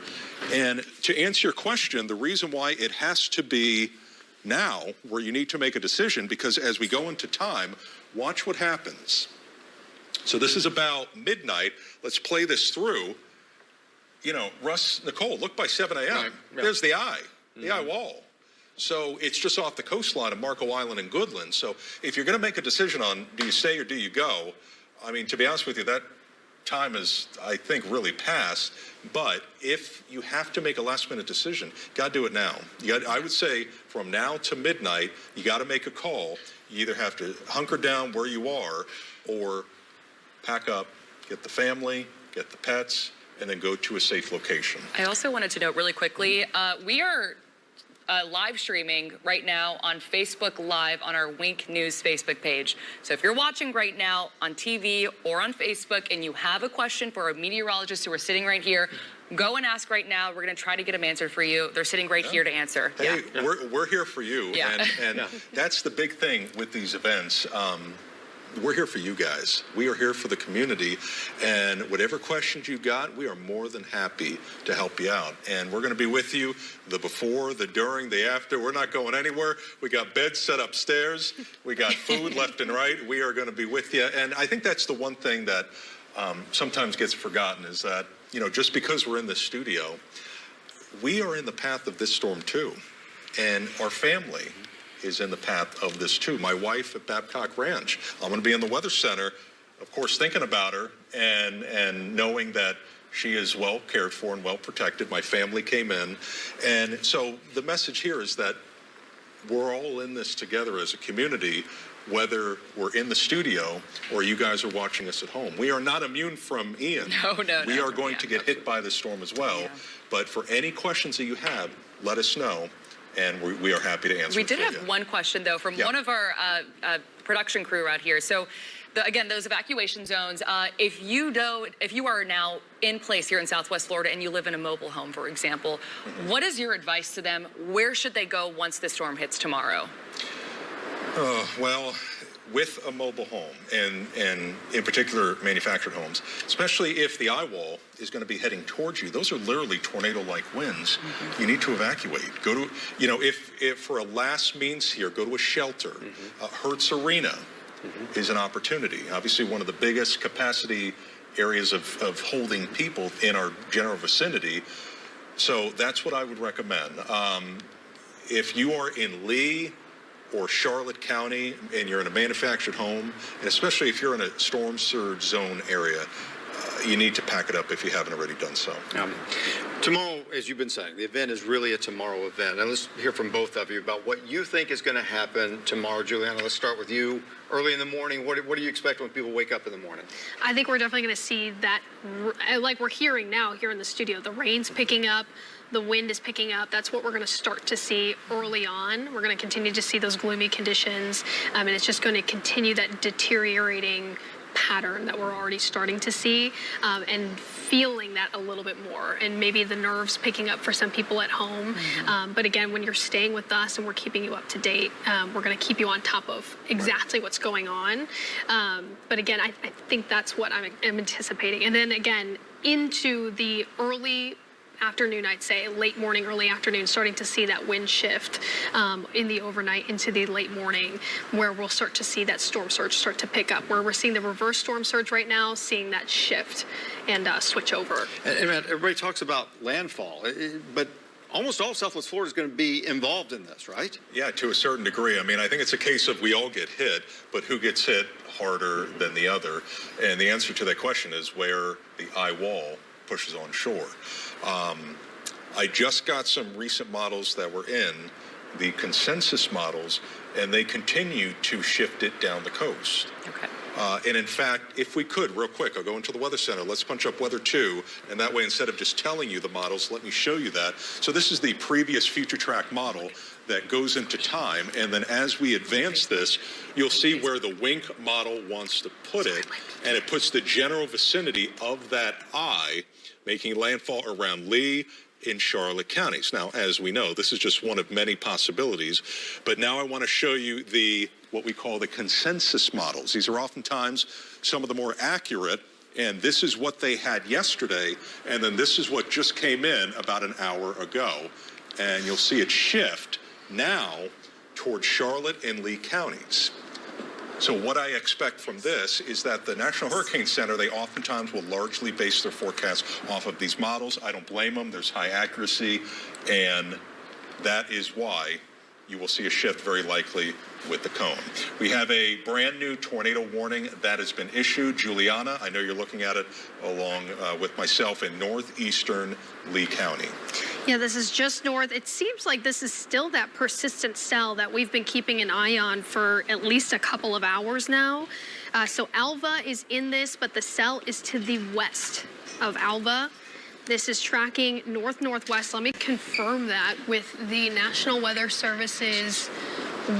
And to answer your question, the reason why it has to be now where you need to make a decision, because as we go into time, watch what happens. So this is about midnight. Let's play this through. Russ, Nicole, look by 7 a.m. Right. Yeah. There's the eye wall. So it's just off the coastline of Marco Island and Goodland. So if you're going to make a decision on do you stay or do you go, I mean, to be honest with you, that time is, I think, really past. But if you have to make a last-minute decision, you got to do it now. I would say from now to midnight, you got to make a call. You either have to hunker down where you are or pack up, get the family, get the pets, and then go to a safe location. I also wanted to note really quickly, we are live streaming right now on Facebook Live on our Wink News Facebook page. So if you're watching right now on TV or on Facebook and you have a question for our meteorologists who are sitting right here, go and ask right now. We're going to try to get them answered for you. They're sitting right here to answer. Hey, we're here for you. Yeah. And that's the big thing with these events. We're here for you guys. We are here for the community. And whatever questions you got, we are more than happy to help you out. And we're going to be with you the before, the during, the after. We're not going anywhere. We got beds set upstairs. We got food left and right. We are going to be with you. And I think that's the one thing that sometimes gets forgotten is that, just because we're in the studio, we are in the path of this storm too. And our family is in the path of this too. My wife at Babcock Ranch, I'm going to be in the Weather Center, of course, thinking about her and knowing that she is well cared for and well protected. My family came in. And so the message here is that we're all in this together as a community, whether we're in the studio or you guys are watching us at home. We are not immune from Ian. No. We are going to get hit by the storm as well. Yeah. But for any questions that you have, let us know. And we are happy to answer. We did have one question, though, from one of our production crew out here. So, again, those evacuation zones, if you are now in place here in Southwest Florida and you live in a mobile home, for example, what is your advice to them? Where should they go once the storm hits tomorrow? Well, with a mobile home, and in particular manufactured homes, especially if the eye wall is going to be heading towards you, those are literally tornado-like winds. You need to evacuate. Go to, if for a last means here, go to a shelter. Hertz Arena is an opportunity. Obviously, one of the biggest capacity areas of holding people in our general vicinity. So that's what I would recommend. If you are in Lee or Charlotte County and you're in a manufactured home, and especially if you're in a storm surge zone area, you need to pack it up if you haven't already done so. Tomorrow, as you've been saying, the event is really a tomorrow event. And let's hear from both of you about what you think is going to happen tomorrow. Juliana, let's start with you. Early in the morning, what do you expect when people wake up in the morning? I think we're definitely going to see that, like we're hearing now here in the studio, the rain's picking up. The wind is picking up. That's what we're going to start to see early on. We're going to continue to see those gloomy conditions, and it's just going to continue that deteriorating pattern that we're already starting to see, and feeling that a little bit more, and maybe the nerves picking up for some people at home. But again, when you're staying with us and we're keeping you up to date, we're going to keep you on top of exactly what's going on. But again, I think that's what I'm anticipating. And then again, into the early afternoon, I'd say late morning, early afternoon, starting to see that wind shift in the overnight into the late morning, where we'll start to see that storm surge start to pick up, where we're seeing the reverse storm surge right now, seeing that shift and switch over. And everybody talks about landfall, but almost all Southwest Florida is going to be involved in this, right? Yeah, to a certain degree. I mean, I think it's a case of we all get hit, but who gets hit harder than the other? And the answer to that question is where the eye wall pushes on shore. I just got some recent models that were in the consensus models, and they continue to shift it down the coast. Okay. And in fact, if we could, real quick, I'll go into the Weather Center. Let's punch up Weather 2, and that way, instead of just telling you the models, let me show you that. So this is the previous future track model that goes into time, and then as we advance this, you'll see where the Wink model wants to put it, and it puts the general vicinity of that eye making landfall around Lee in Charlotte counties. Now, as we know, this is just one of many possibilities, but now I want to show you what we call the consensus models. These are oftentimes some of the more accurate, and this is what they had yesterday, and then this is what just came in about an hour ago, and you'll see it shift now towards Charlotte and Lee counties. So what I expect from this is that the National Hurricane Center, they oftentimes will largely base their forecasts off of these models. I don't blame them. There's high accuracy, and that is why you will see a shift very likely with the cone. We have a brand new tornado warning that has been issued. Juliana, I know you're looking at it along with myself in northeastern Lee County. Yeah, this is just north. It seems like this is still that persistent cell that we've been keeping an eye on for at least a couple of hours now. So Alva is in this, but the cell is to the west of Alva. This is tracking north-northwest. Let me confirm that with the National Weather Service's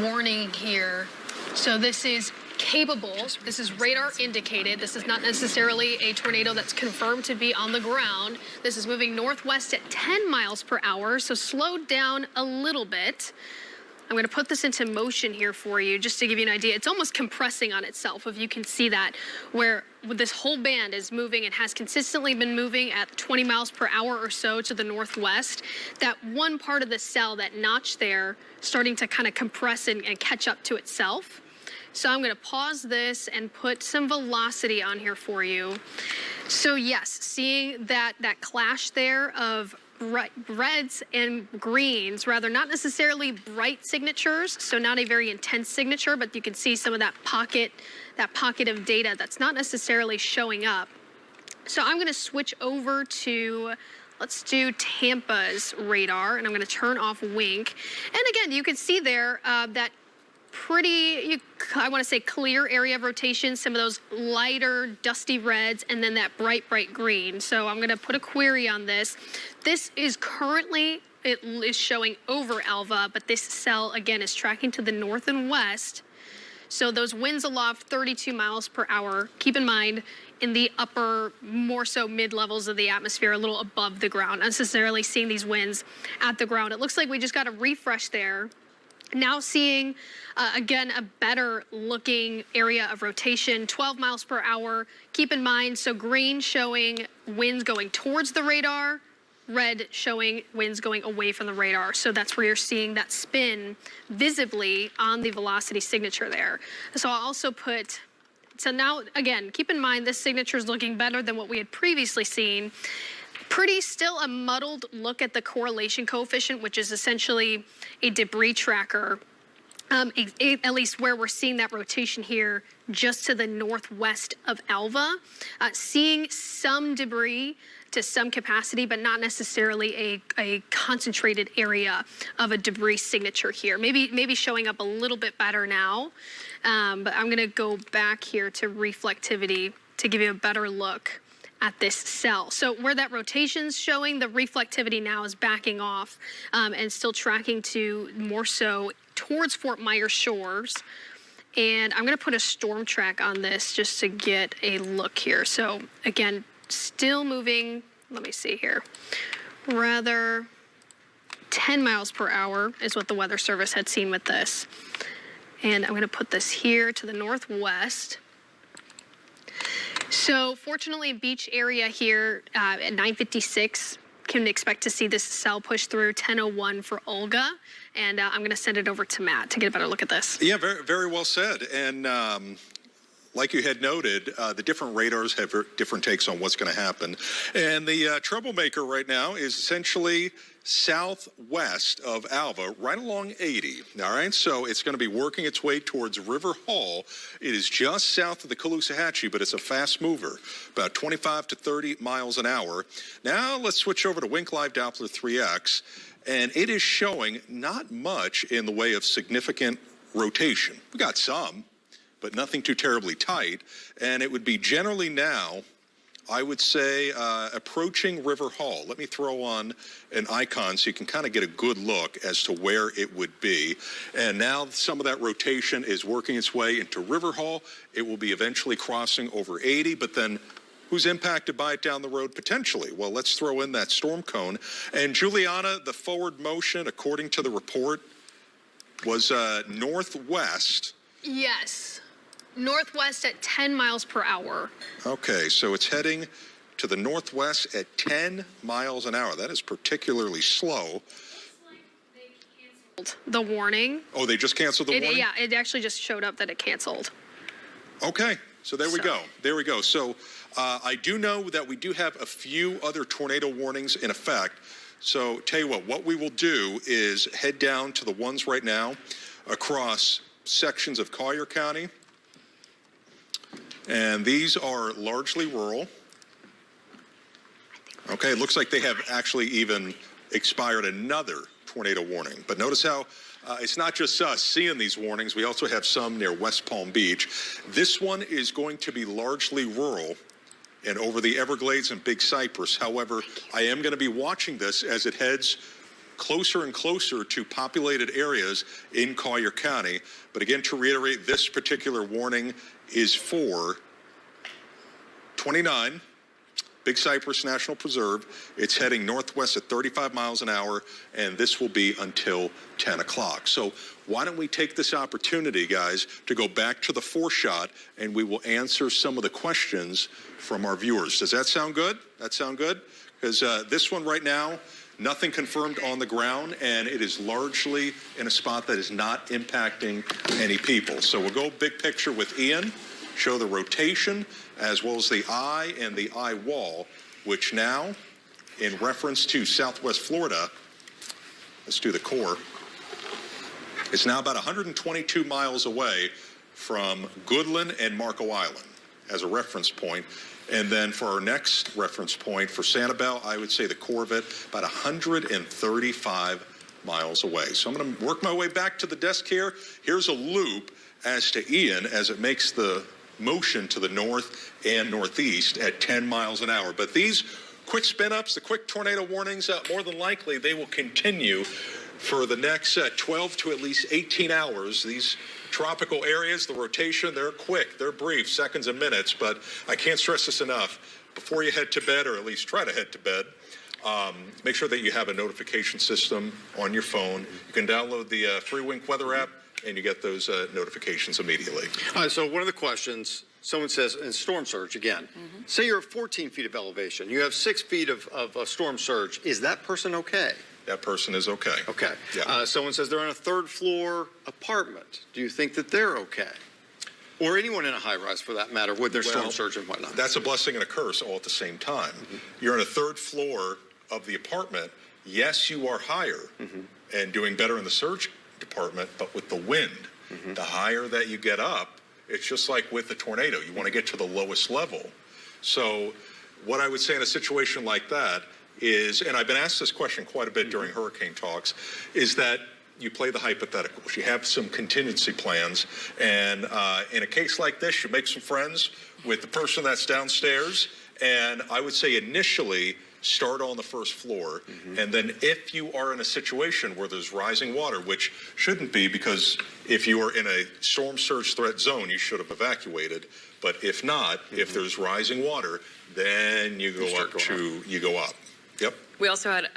warning here. So this is capable. This is radar indicated. This is not necessarily a tornado that's confirmed to be on the ground. This is moving northwest at 10 miles per hour, so slowed down a little bit. I'm going to put this into motion here for you just to give you an idea. It's almost compressing on itself, if you can see that, where this whole band is moving and has consistently been moving at 20 miles per hour or so to the northwest. That one part of the cell, that notch there, starting to kind of compress and catch up to itself. So I'm going to pause this and put some velocity on here for you. So yes, seeing that clash there of reds and greens, rather not necessarily bright signatures, so not a very intense signature, but you can see some of that pocket of data that's not necessarily showing up. So I'm going to switch over to, let's do Tampa's radar, and I'm going to turn off Wink. And again, you can see there that pretty, I want to say clear area of rotation, some of those lighter dusty reds, and then that bright green. So I'm going to put a query on this. This is currently, it is showing over Alva, but this cell again is tracking to the north and west. So those winds aloft 32 miles per hour. Keep in mind, in the upper, more so mid-levels of the atmosphere, a little above the ground, not necessarily seeing these winds at the ground. It looks like we just got a refresh there. Now seeing, again, a better looking area of rotation, 12 miles per hour. Keep in mind, so green showing winds going towards the radar, red showing winds going away from the radar. So that's where you're seeing that spin visibly on the velocity signature there. So I'll also put, so now, again, keep in mind this signature is looking better than what we had previously seen. Pretty still a muddled look at the correlation coefficient, which is essentially a debris tracker, at least where we're seeing that rotation here just to the northwest of Alva. Seeing some debris to some capacity, but not necessarily a concentrated area of a debris signature here. Maybe showing up a little bit better now, but I'm gonna go back here to reflectivity to give you a better look at this cell. So where that rotation's showing, the reflectivity now is backing off and still tracking to more so towards Fort Myers shores. And I'm gonna put a storm track on this just to get a look here. So again, still moving, let me see here, rather 10 miles per hour is what the Weather Service had seen with this. And I'm gonna put this here to the northwest. So fortunately, beach area here at 9:56, can expect to see this cell push through 10:01 for Olga. And I'm going to send it over to Matt to get a better look at this. Yeah, very, very well said. And like you had noted, the different radars have different takes on what's going to happen. And the troublemaker right now is essentially southwest of Alva, right along 80. All right, so it's going to be working its way towards River Hall. It is just south of the Caloosahatchee, but it's a fast mover, about 25 to 30 miles an hour. Now let's switch over to Wink Live Doppler 3X, and it is showing not much in the way of significant rotation. We got some, but nothing too terribly tight, and it would be generally now, I would say, approaching River Hall. Let me throw on an icon so you can kind of get a good look as to where it would be. And now some of that rotation is working its way into River Hall. It will be eventually crossing over 80, but then who's impacted by it down the road potentially? Well, let's throw in that storm cone. And Juliana, the forward motion, according to the report, was northwest. Yes. Northwest at 10 miles per hour. Okay, so it's heading to the northwest at 10 miles an hour. That is particularly slow. The warning. Oh, they just canceled the warning? Yeah, it actually just showed up that it canceled. Okay, so there we go. There we go. So I do know that we do have a few other tornado warnings in effect. So tell you what we will do is head down to the ones right now across sections of Collier County. And these are largely rural. Okay, it looks like they have actually even expired another tornado warning. But notice how it's not just us seeing these warnings. We also have some near West Palm Beach. This one is going to be largely rural and over the Everglades and Big Cypress. However, I am going to be watching this as it heads closer and closer to populated areas in Collier County. But again, to reiterate, this particular warning is for 29, Big Cypress National Preserve. It's heading northwest at 35 miles an hour, and this will be until 10 o'clock. So why don't we take this opportunity, guys, to go back to the foreshot, and we will answer some of the questions from our viewers. Does that sound good? That sound good? Because this one right now, nothing confirmed on the ground, and it is largely in a spot that is not impacting any people. So we'll go big picture with Ian, show the rotation, as well as the eye and the eye wall, which now, in reference to Southwest Florida, let's do the core, it's now about 122 miles away from Goodland and Marco Island as a reference point. And then for our next reference point for Sanibel, I would say the core of it, about 135 miles away. So I'm going to work my way back to the desk here. Here's a loop as to Ian as it makes the motion to the north and northeast at 10 miles an hour. But these quick spin-ups, the quick tornado warnings, more than likely they will continue for the next 12 to at least 18 hours. These tropical areas, the rotation, they're quick, they're brief, seconds and minutes, but I can't stress this enough. Before you head to bed, or at least try to head to bed, Make sure that you have a notification system on your phone. You can download the free Wink Weather app, and you get those notifications immediately. All right, so one of the questions, someone says, in storm surge again, say you're at 14 feet of elevation, you have 6 feet of storm surge. Is that person okay? That person is okay. Okay. Yeah. Someone says they're in a third floor apartment. Do you think that they're okay? Or anyone in a high rise for that matter with their storm surge and whatnot? That's a blessing and a curse all at the same time. You're on a third floor of the apartment. Yes, you are higher and doing better in the surge department, but with the wind, the higher that you get up, it's just like with the tornado. You want to get to the lowest level. So what I would say in a situation like that is, and I've been asked this question quite a bit during hurricane talks, is that you play the hypotheticals. You have some contingency plans, and in a case like this, you make some friends with the person that's downstairs, and I would say initially start on the first floor, and then if you are in a situation where there's rising water, which shouldn't be, because if you are in a storm surge threat zone, you should have evacuated, but if not, if there's rising water, then you go up. Yep. We also had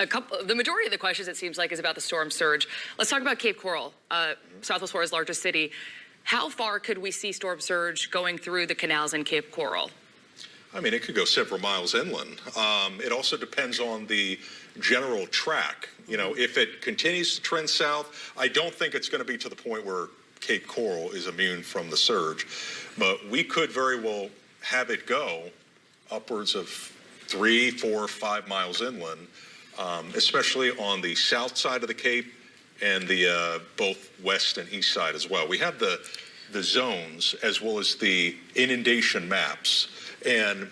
the majority of the questions, it seems like, is about the storm surge. Let's talk about Cape Coral, Southwest Florida's largest city. How far could we see storm surge going through the canals in Cape Coral? I mean, it could go several miles inland. It also depends on the general track. You know, if it continues to trend south, I don't think it's going to be to the point where Cape Coral is immune from the surge. But we could very well have it go upwards of 3, 4, 5 miles inland, especially on the south side of the Cape and the both west and east side as well. We have the zones as well as the inundation maps. And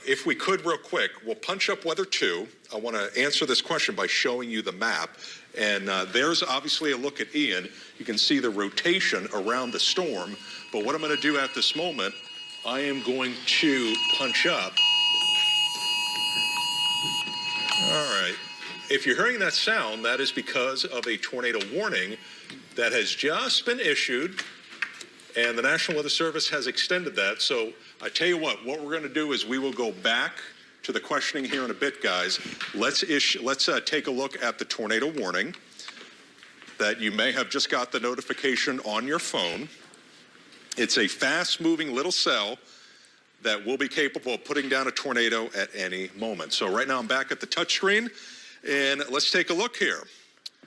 if we could real quick, we'll punch up Weather 2. I want to answer this question by showing you the map. And there's obviously a look at Ian. You can see the rotation around the storm. But what I'm going to do at this moment, I am going to punch up. All right. If you're hearing that sound, that is because of a tornado warning that has just been issued, and the National Weather Service has extended that. So I tell you what we're going to do is we will go back to the questioning here in a bit, guys. Let's take a look at the tornado warning that you may have just got the notification on your phone. It's a fast-moving little cell that will be capable of putting down a tornado at any moment. So right now I'm back at the touchscreen, and let's take a look here.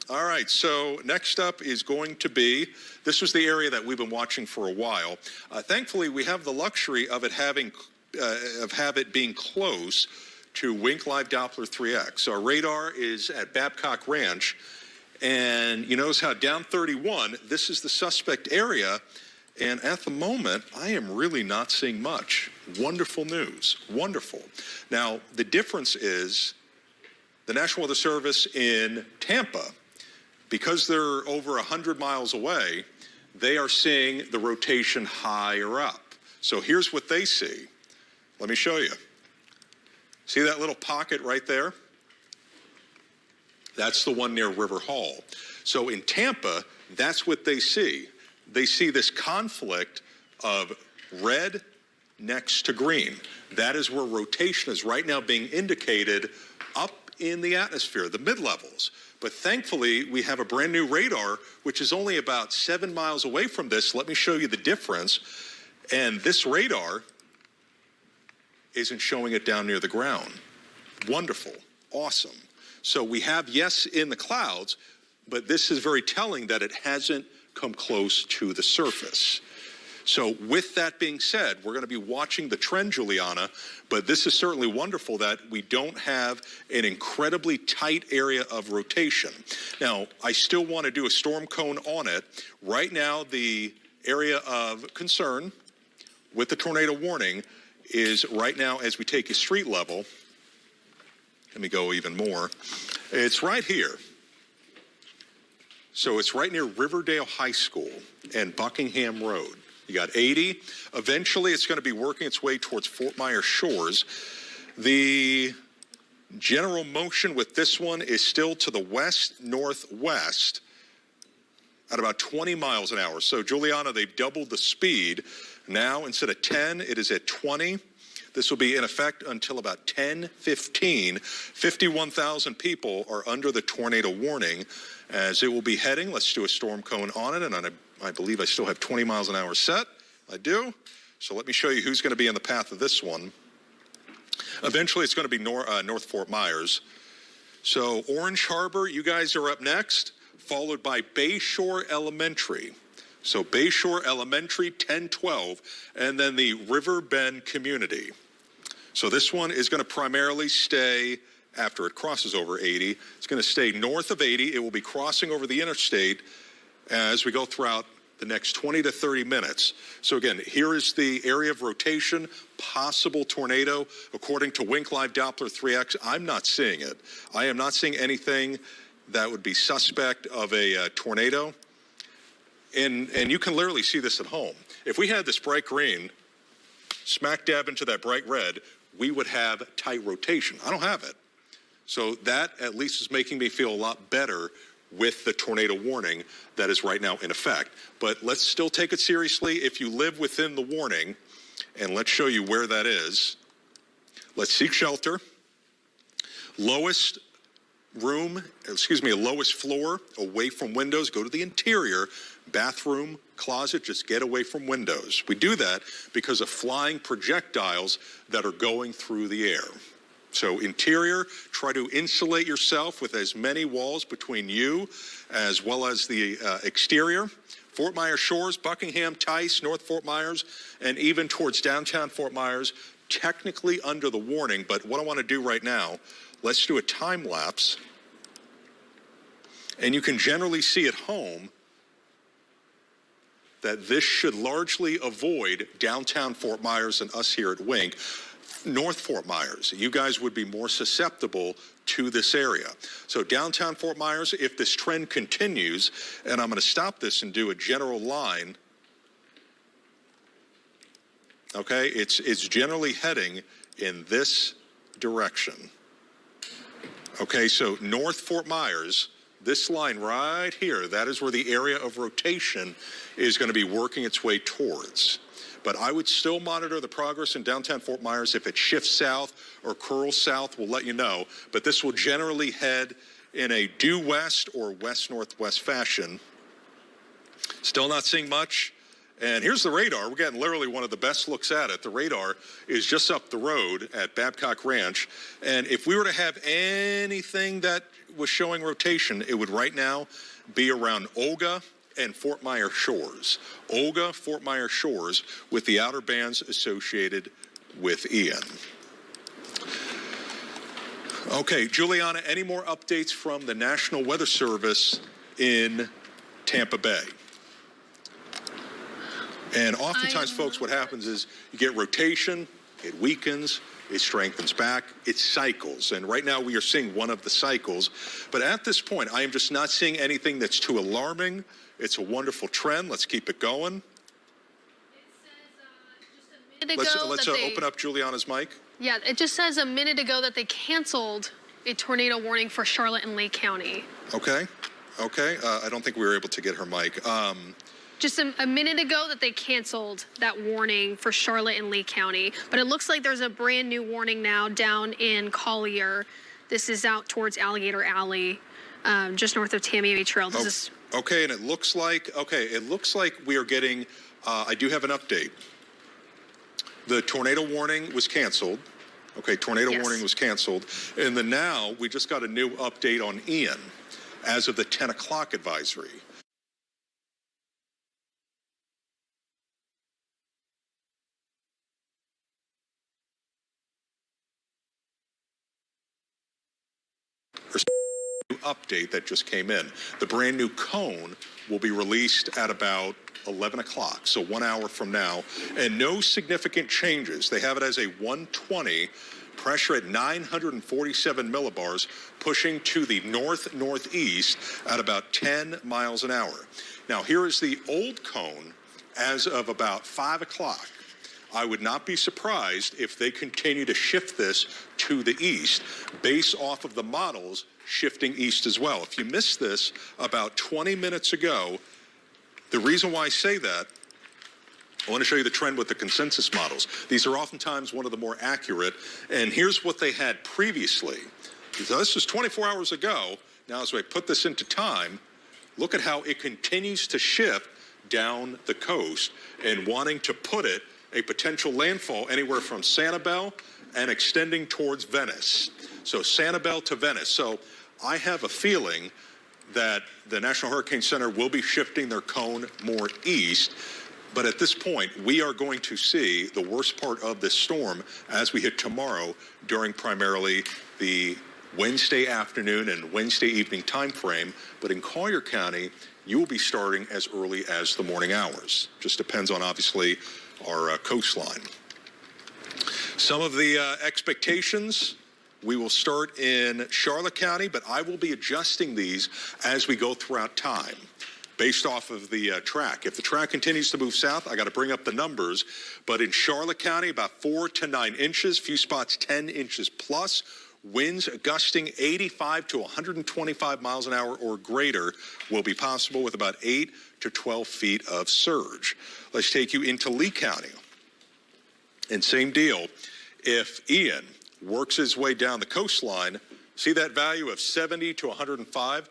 All right, so next up is going to be, this was the area that we've been watching for a while. Thankfully, we have the luxury of it being close to Wink Live Doppler 3X. Our radar is at Babcock Ranch, and you notice how down 31, this is the suspect area. And at the moment, I am really not seeing much. Wonderful news. Wonderful. Now, the difference is the National Weather Service in Tampa, because they're over 100 miles away, they are seeing the rotation higher up. So here's what they see. Let me show you. See that little pocket right there? That's the one near River Hall. So in Tampa, that's what they see. They see this conflict of red next to green. That is where rotation is right now being indicated up in the atmosphere, the mid-levels. But thankfully, we have a brand new radar, which is only about 7 miles away from this. Let me show you the difference. And this radar isn't showing it down near the ground. Wonderful. Awesome. So we have yes in the clouds, but this is very telling that it hasn't come close to the surface. So with that being said, we're going to be watching the trend, Juliana, but this is certainly wonderful that we don't have an incredibly tight area of rotation. Now, I still want to do a storm cone on it. Right now, the area of concern with the tornado warning is right now as we take a street level. Let me go even more. It's right here. So it's right near Riverdale High School and Buckingham Road. You got 80. Eventually, it's going to be working its way towards Fort Myers Shores. The general motion with this one is still to the west-northwest at about 20 miles an hour. So, Juliana, they've doubled the speed. Now, instead of 10, it is at 20. This will be in effect until about 10:15. 51,000 people are under the tornado warning as it will be heading. Let's do a storm cone on it, and I believe I still have 20 miles an hour set. I do. So let me show you who's going to be in the path of this one. Eventually, it's going to be North Fort Myers. So Orange Harbor, you guys are up next, followed by Bayshore Elementary. So Bayshore Elementary, 10-12, and then the River Bend Community. So this one is going to primarily stay after it crosses over 80. It's going to stay north of 80. It will be crossing over the interstate as we go throughout the next 20 to 30 minutes. So again, here is the area of rotation, possible tornado. According to Wink Live Doppler 3X, I'm not seeing it. I am not seeing anything that would be suspect of a tornado. And you can literally see this at home. If we had this bright green smack dab into that bright red, we would have tight rotation. I don't have it. So that at least is making me feel a lot better with the tornado warning that is right now in effect. But let's still take it seriously if you live within the warning, and let's show you where that is. Let's seek shelter. Lowest floor away from windows. Go to the interior, bathroom, closet, just get away from windows. We do that because of flying projectiles that are going through the air. So interior, try to insulate yourself with as many walls between you as well as the exterior. Fort Myers Shores, Buckingham, Tice, North Fort Myers, and even towards downtown Fort Myers, technically under the warning. But what I want to do right now, let's do a time lapse. And you can generally see at home that this should largely avoid downtown Fort Myers and us here at Wink. North Fort Myers, you guys would be more susceptible to this area. So downtown Fort Myers, if this trend continues, and I'm going to stop this and do a general line, okay, it's generally heading in this direction. Okay, so North Fort Myers, this line right here, that is where the area of rotation is going to be working its way towards. But I would still monitor the progress in downtown Fort Myers. If it shifts south or curls south, we'll let you know. But this will generally head in a due west or west-northwest fashion. Still not seeing much. And here's the radar. We're getting literally one of the best looks at it. The radar is just up the road at Babcock Ranch. And if we were to have anything that was showing rotation, it would right now be around Olga and Fort Myers Shores. Olga, Fort Myers Shores, with the outer bands associated with Ian. Okay, Juliana, any more updates from the National Weather Service in Tampa Bay? And oftentimes, folks, what happens is you get rotation, it weakens, it strengthens back, it cycles. And right now we are seeing one of the cycles. But at this point, I am just not seeing anything that's too alarming. It's a wonderful trend. Let's keep it going. Let's open up Juliana's mic. Yeah, it just says a minute ago that they canceled a tornado warning for Charlotte and Lake County. Okay. I don't think we were able to get her mic. Just a minute ago that they canceled that warning for Charlotte and Lee County. But it looks like there's a brand new warning now down in Collier. This is out towards Alligator Alley, just north of Tamiami Trail. Okay, and it looks like we are getting, I do have an update. The tornado warning was canceled. Okay, warning was canceled. And then now we just got a new update on Ian as of the 10 o'clock advisory. Update that just came in. The brand new cone will be released at about 11 o'clock, so 1 hour from now, and no significant changes. They have it as a 120, pressure at 947 millibars, pushing to the north-northeast at about 10 miles an hour. Now, here is the old cone as of about 5 o'clock. I would not be surprised if they continue to shift this to the east based off of the models shifting east as well. If you missed this about 20 minutes ago, the reason why I say that I want to show you the trend with the consensus models. These are oftentimes one of the more accurate, and here's what they had previously. So this was 24 hours ago. Now, as we put this into time, look at how it continues to shift down the coast and wanting to put it a potential landfall anywhere from Sanibel and extending towards Venice. So Sanibel to Venice. So I have a feeling that the National Hurricane Center will be shifting their cone more east. But at this point, we are going to see the worst part of this storm as we hit tomorrow during primarily the Wednesday afternoon and Wednesday evening time frame. But in Collier County, you will be starting as early as the morning hours. Just depends on, obviously, our coastline. Some of the expectations, we will start in Charlotte County, but I will be adjusting these as we go throughout time, based off of the track. If the track continues to move south, I got to bring up the numbers. But in Charlotte County, about 4 to 9 inches, few spots 10 inches plus. Winds gusting 85 to 125 miles an hour or greater will be possible with about 8 to 12 feet of surge. Let's take you into Lee County. And same deal. If Ian works his way down the coastline, see that value of 70 to 105?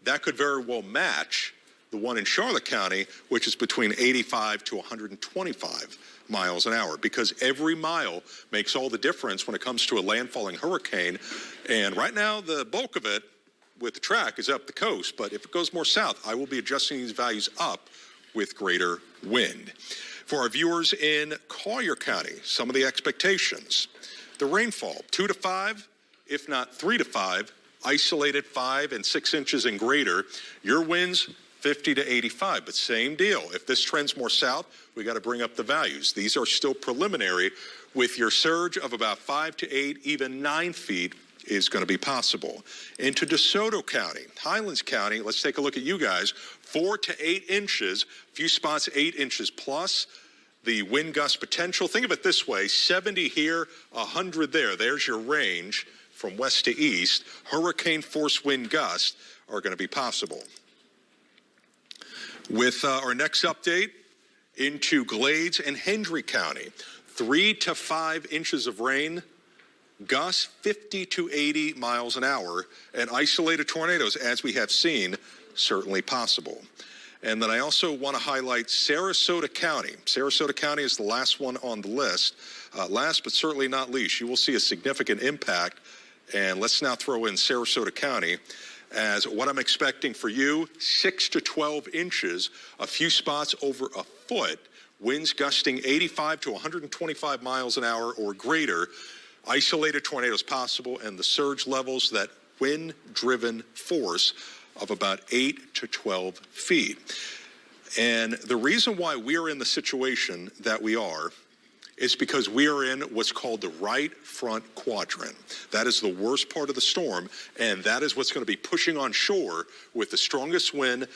That could very well match the one in Charlotte County, which is between 85 to 125 miles an hour, because every mile makes all the difference when it comes to a landfalling hurricane. And right now, the bulk of it with the track is up the coast. But if it goes more south, I will be adjusting these values up with greater wind. For our viewers in Collier County, some of the expectations. The rainfall, 2 to 5, if not 3 to 5, isolated 5 and 6 inches and greater. Your winds, 50 to 85, but same deal. If this trends more south, we got to bring up the values. These are still preliminary, with your surge of about 5 to 8, even 9 feet is going to be possible. Into DeSoto County, Highlands County, let's take a look at you guys. 4 to 8 inches, few spots 8 inches plus. The wind gust potential, think of it this way, 70 here, 100 there. There's your range from west to east. Hurricane force wind gusts are going to be possible. With our next update into Glades and Hendry County, 3 to 5 inches of rain, gusts 50 to 80 miles an hour, and isolated tornadoes, as we have seen, certainly possible. And then I also want to highlight Sarasota County. Sarasota County is the last one on the list. Last but certainly not least, you will see a significant impact. And let's now throw in Sarasota County as what I'm expecting for you, 6 to 12 inches, a few spots over a foot, winds gusting 85 to 125 miles an hour or greater, isolated tornadoes possible, and the surge levels, that wind-driven force of about 8 to 12 feet. And the reason why we are in the situation that we are is because we are in what's called the right front quadrant. That is the worst part of the storm, and that is what's going to be pushing on shore with the strongest wind,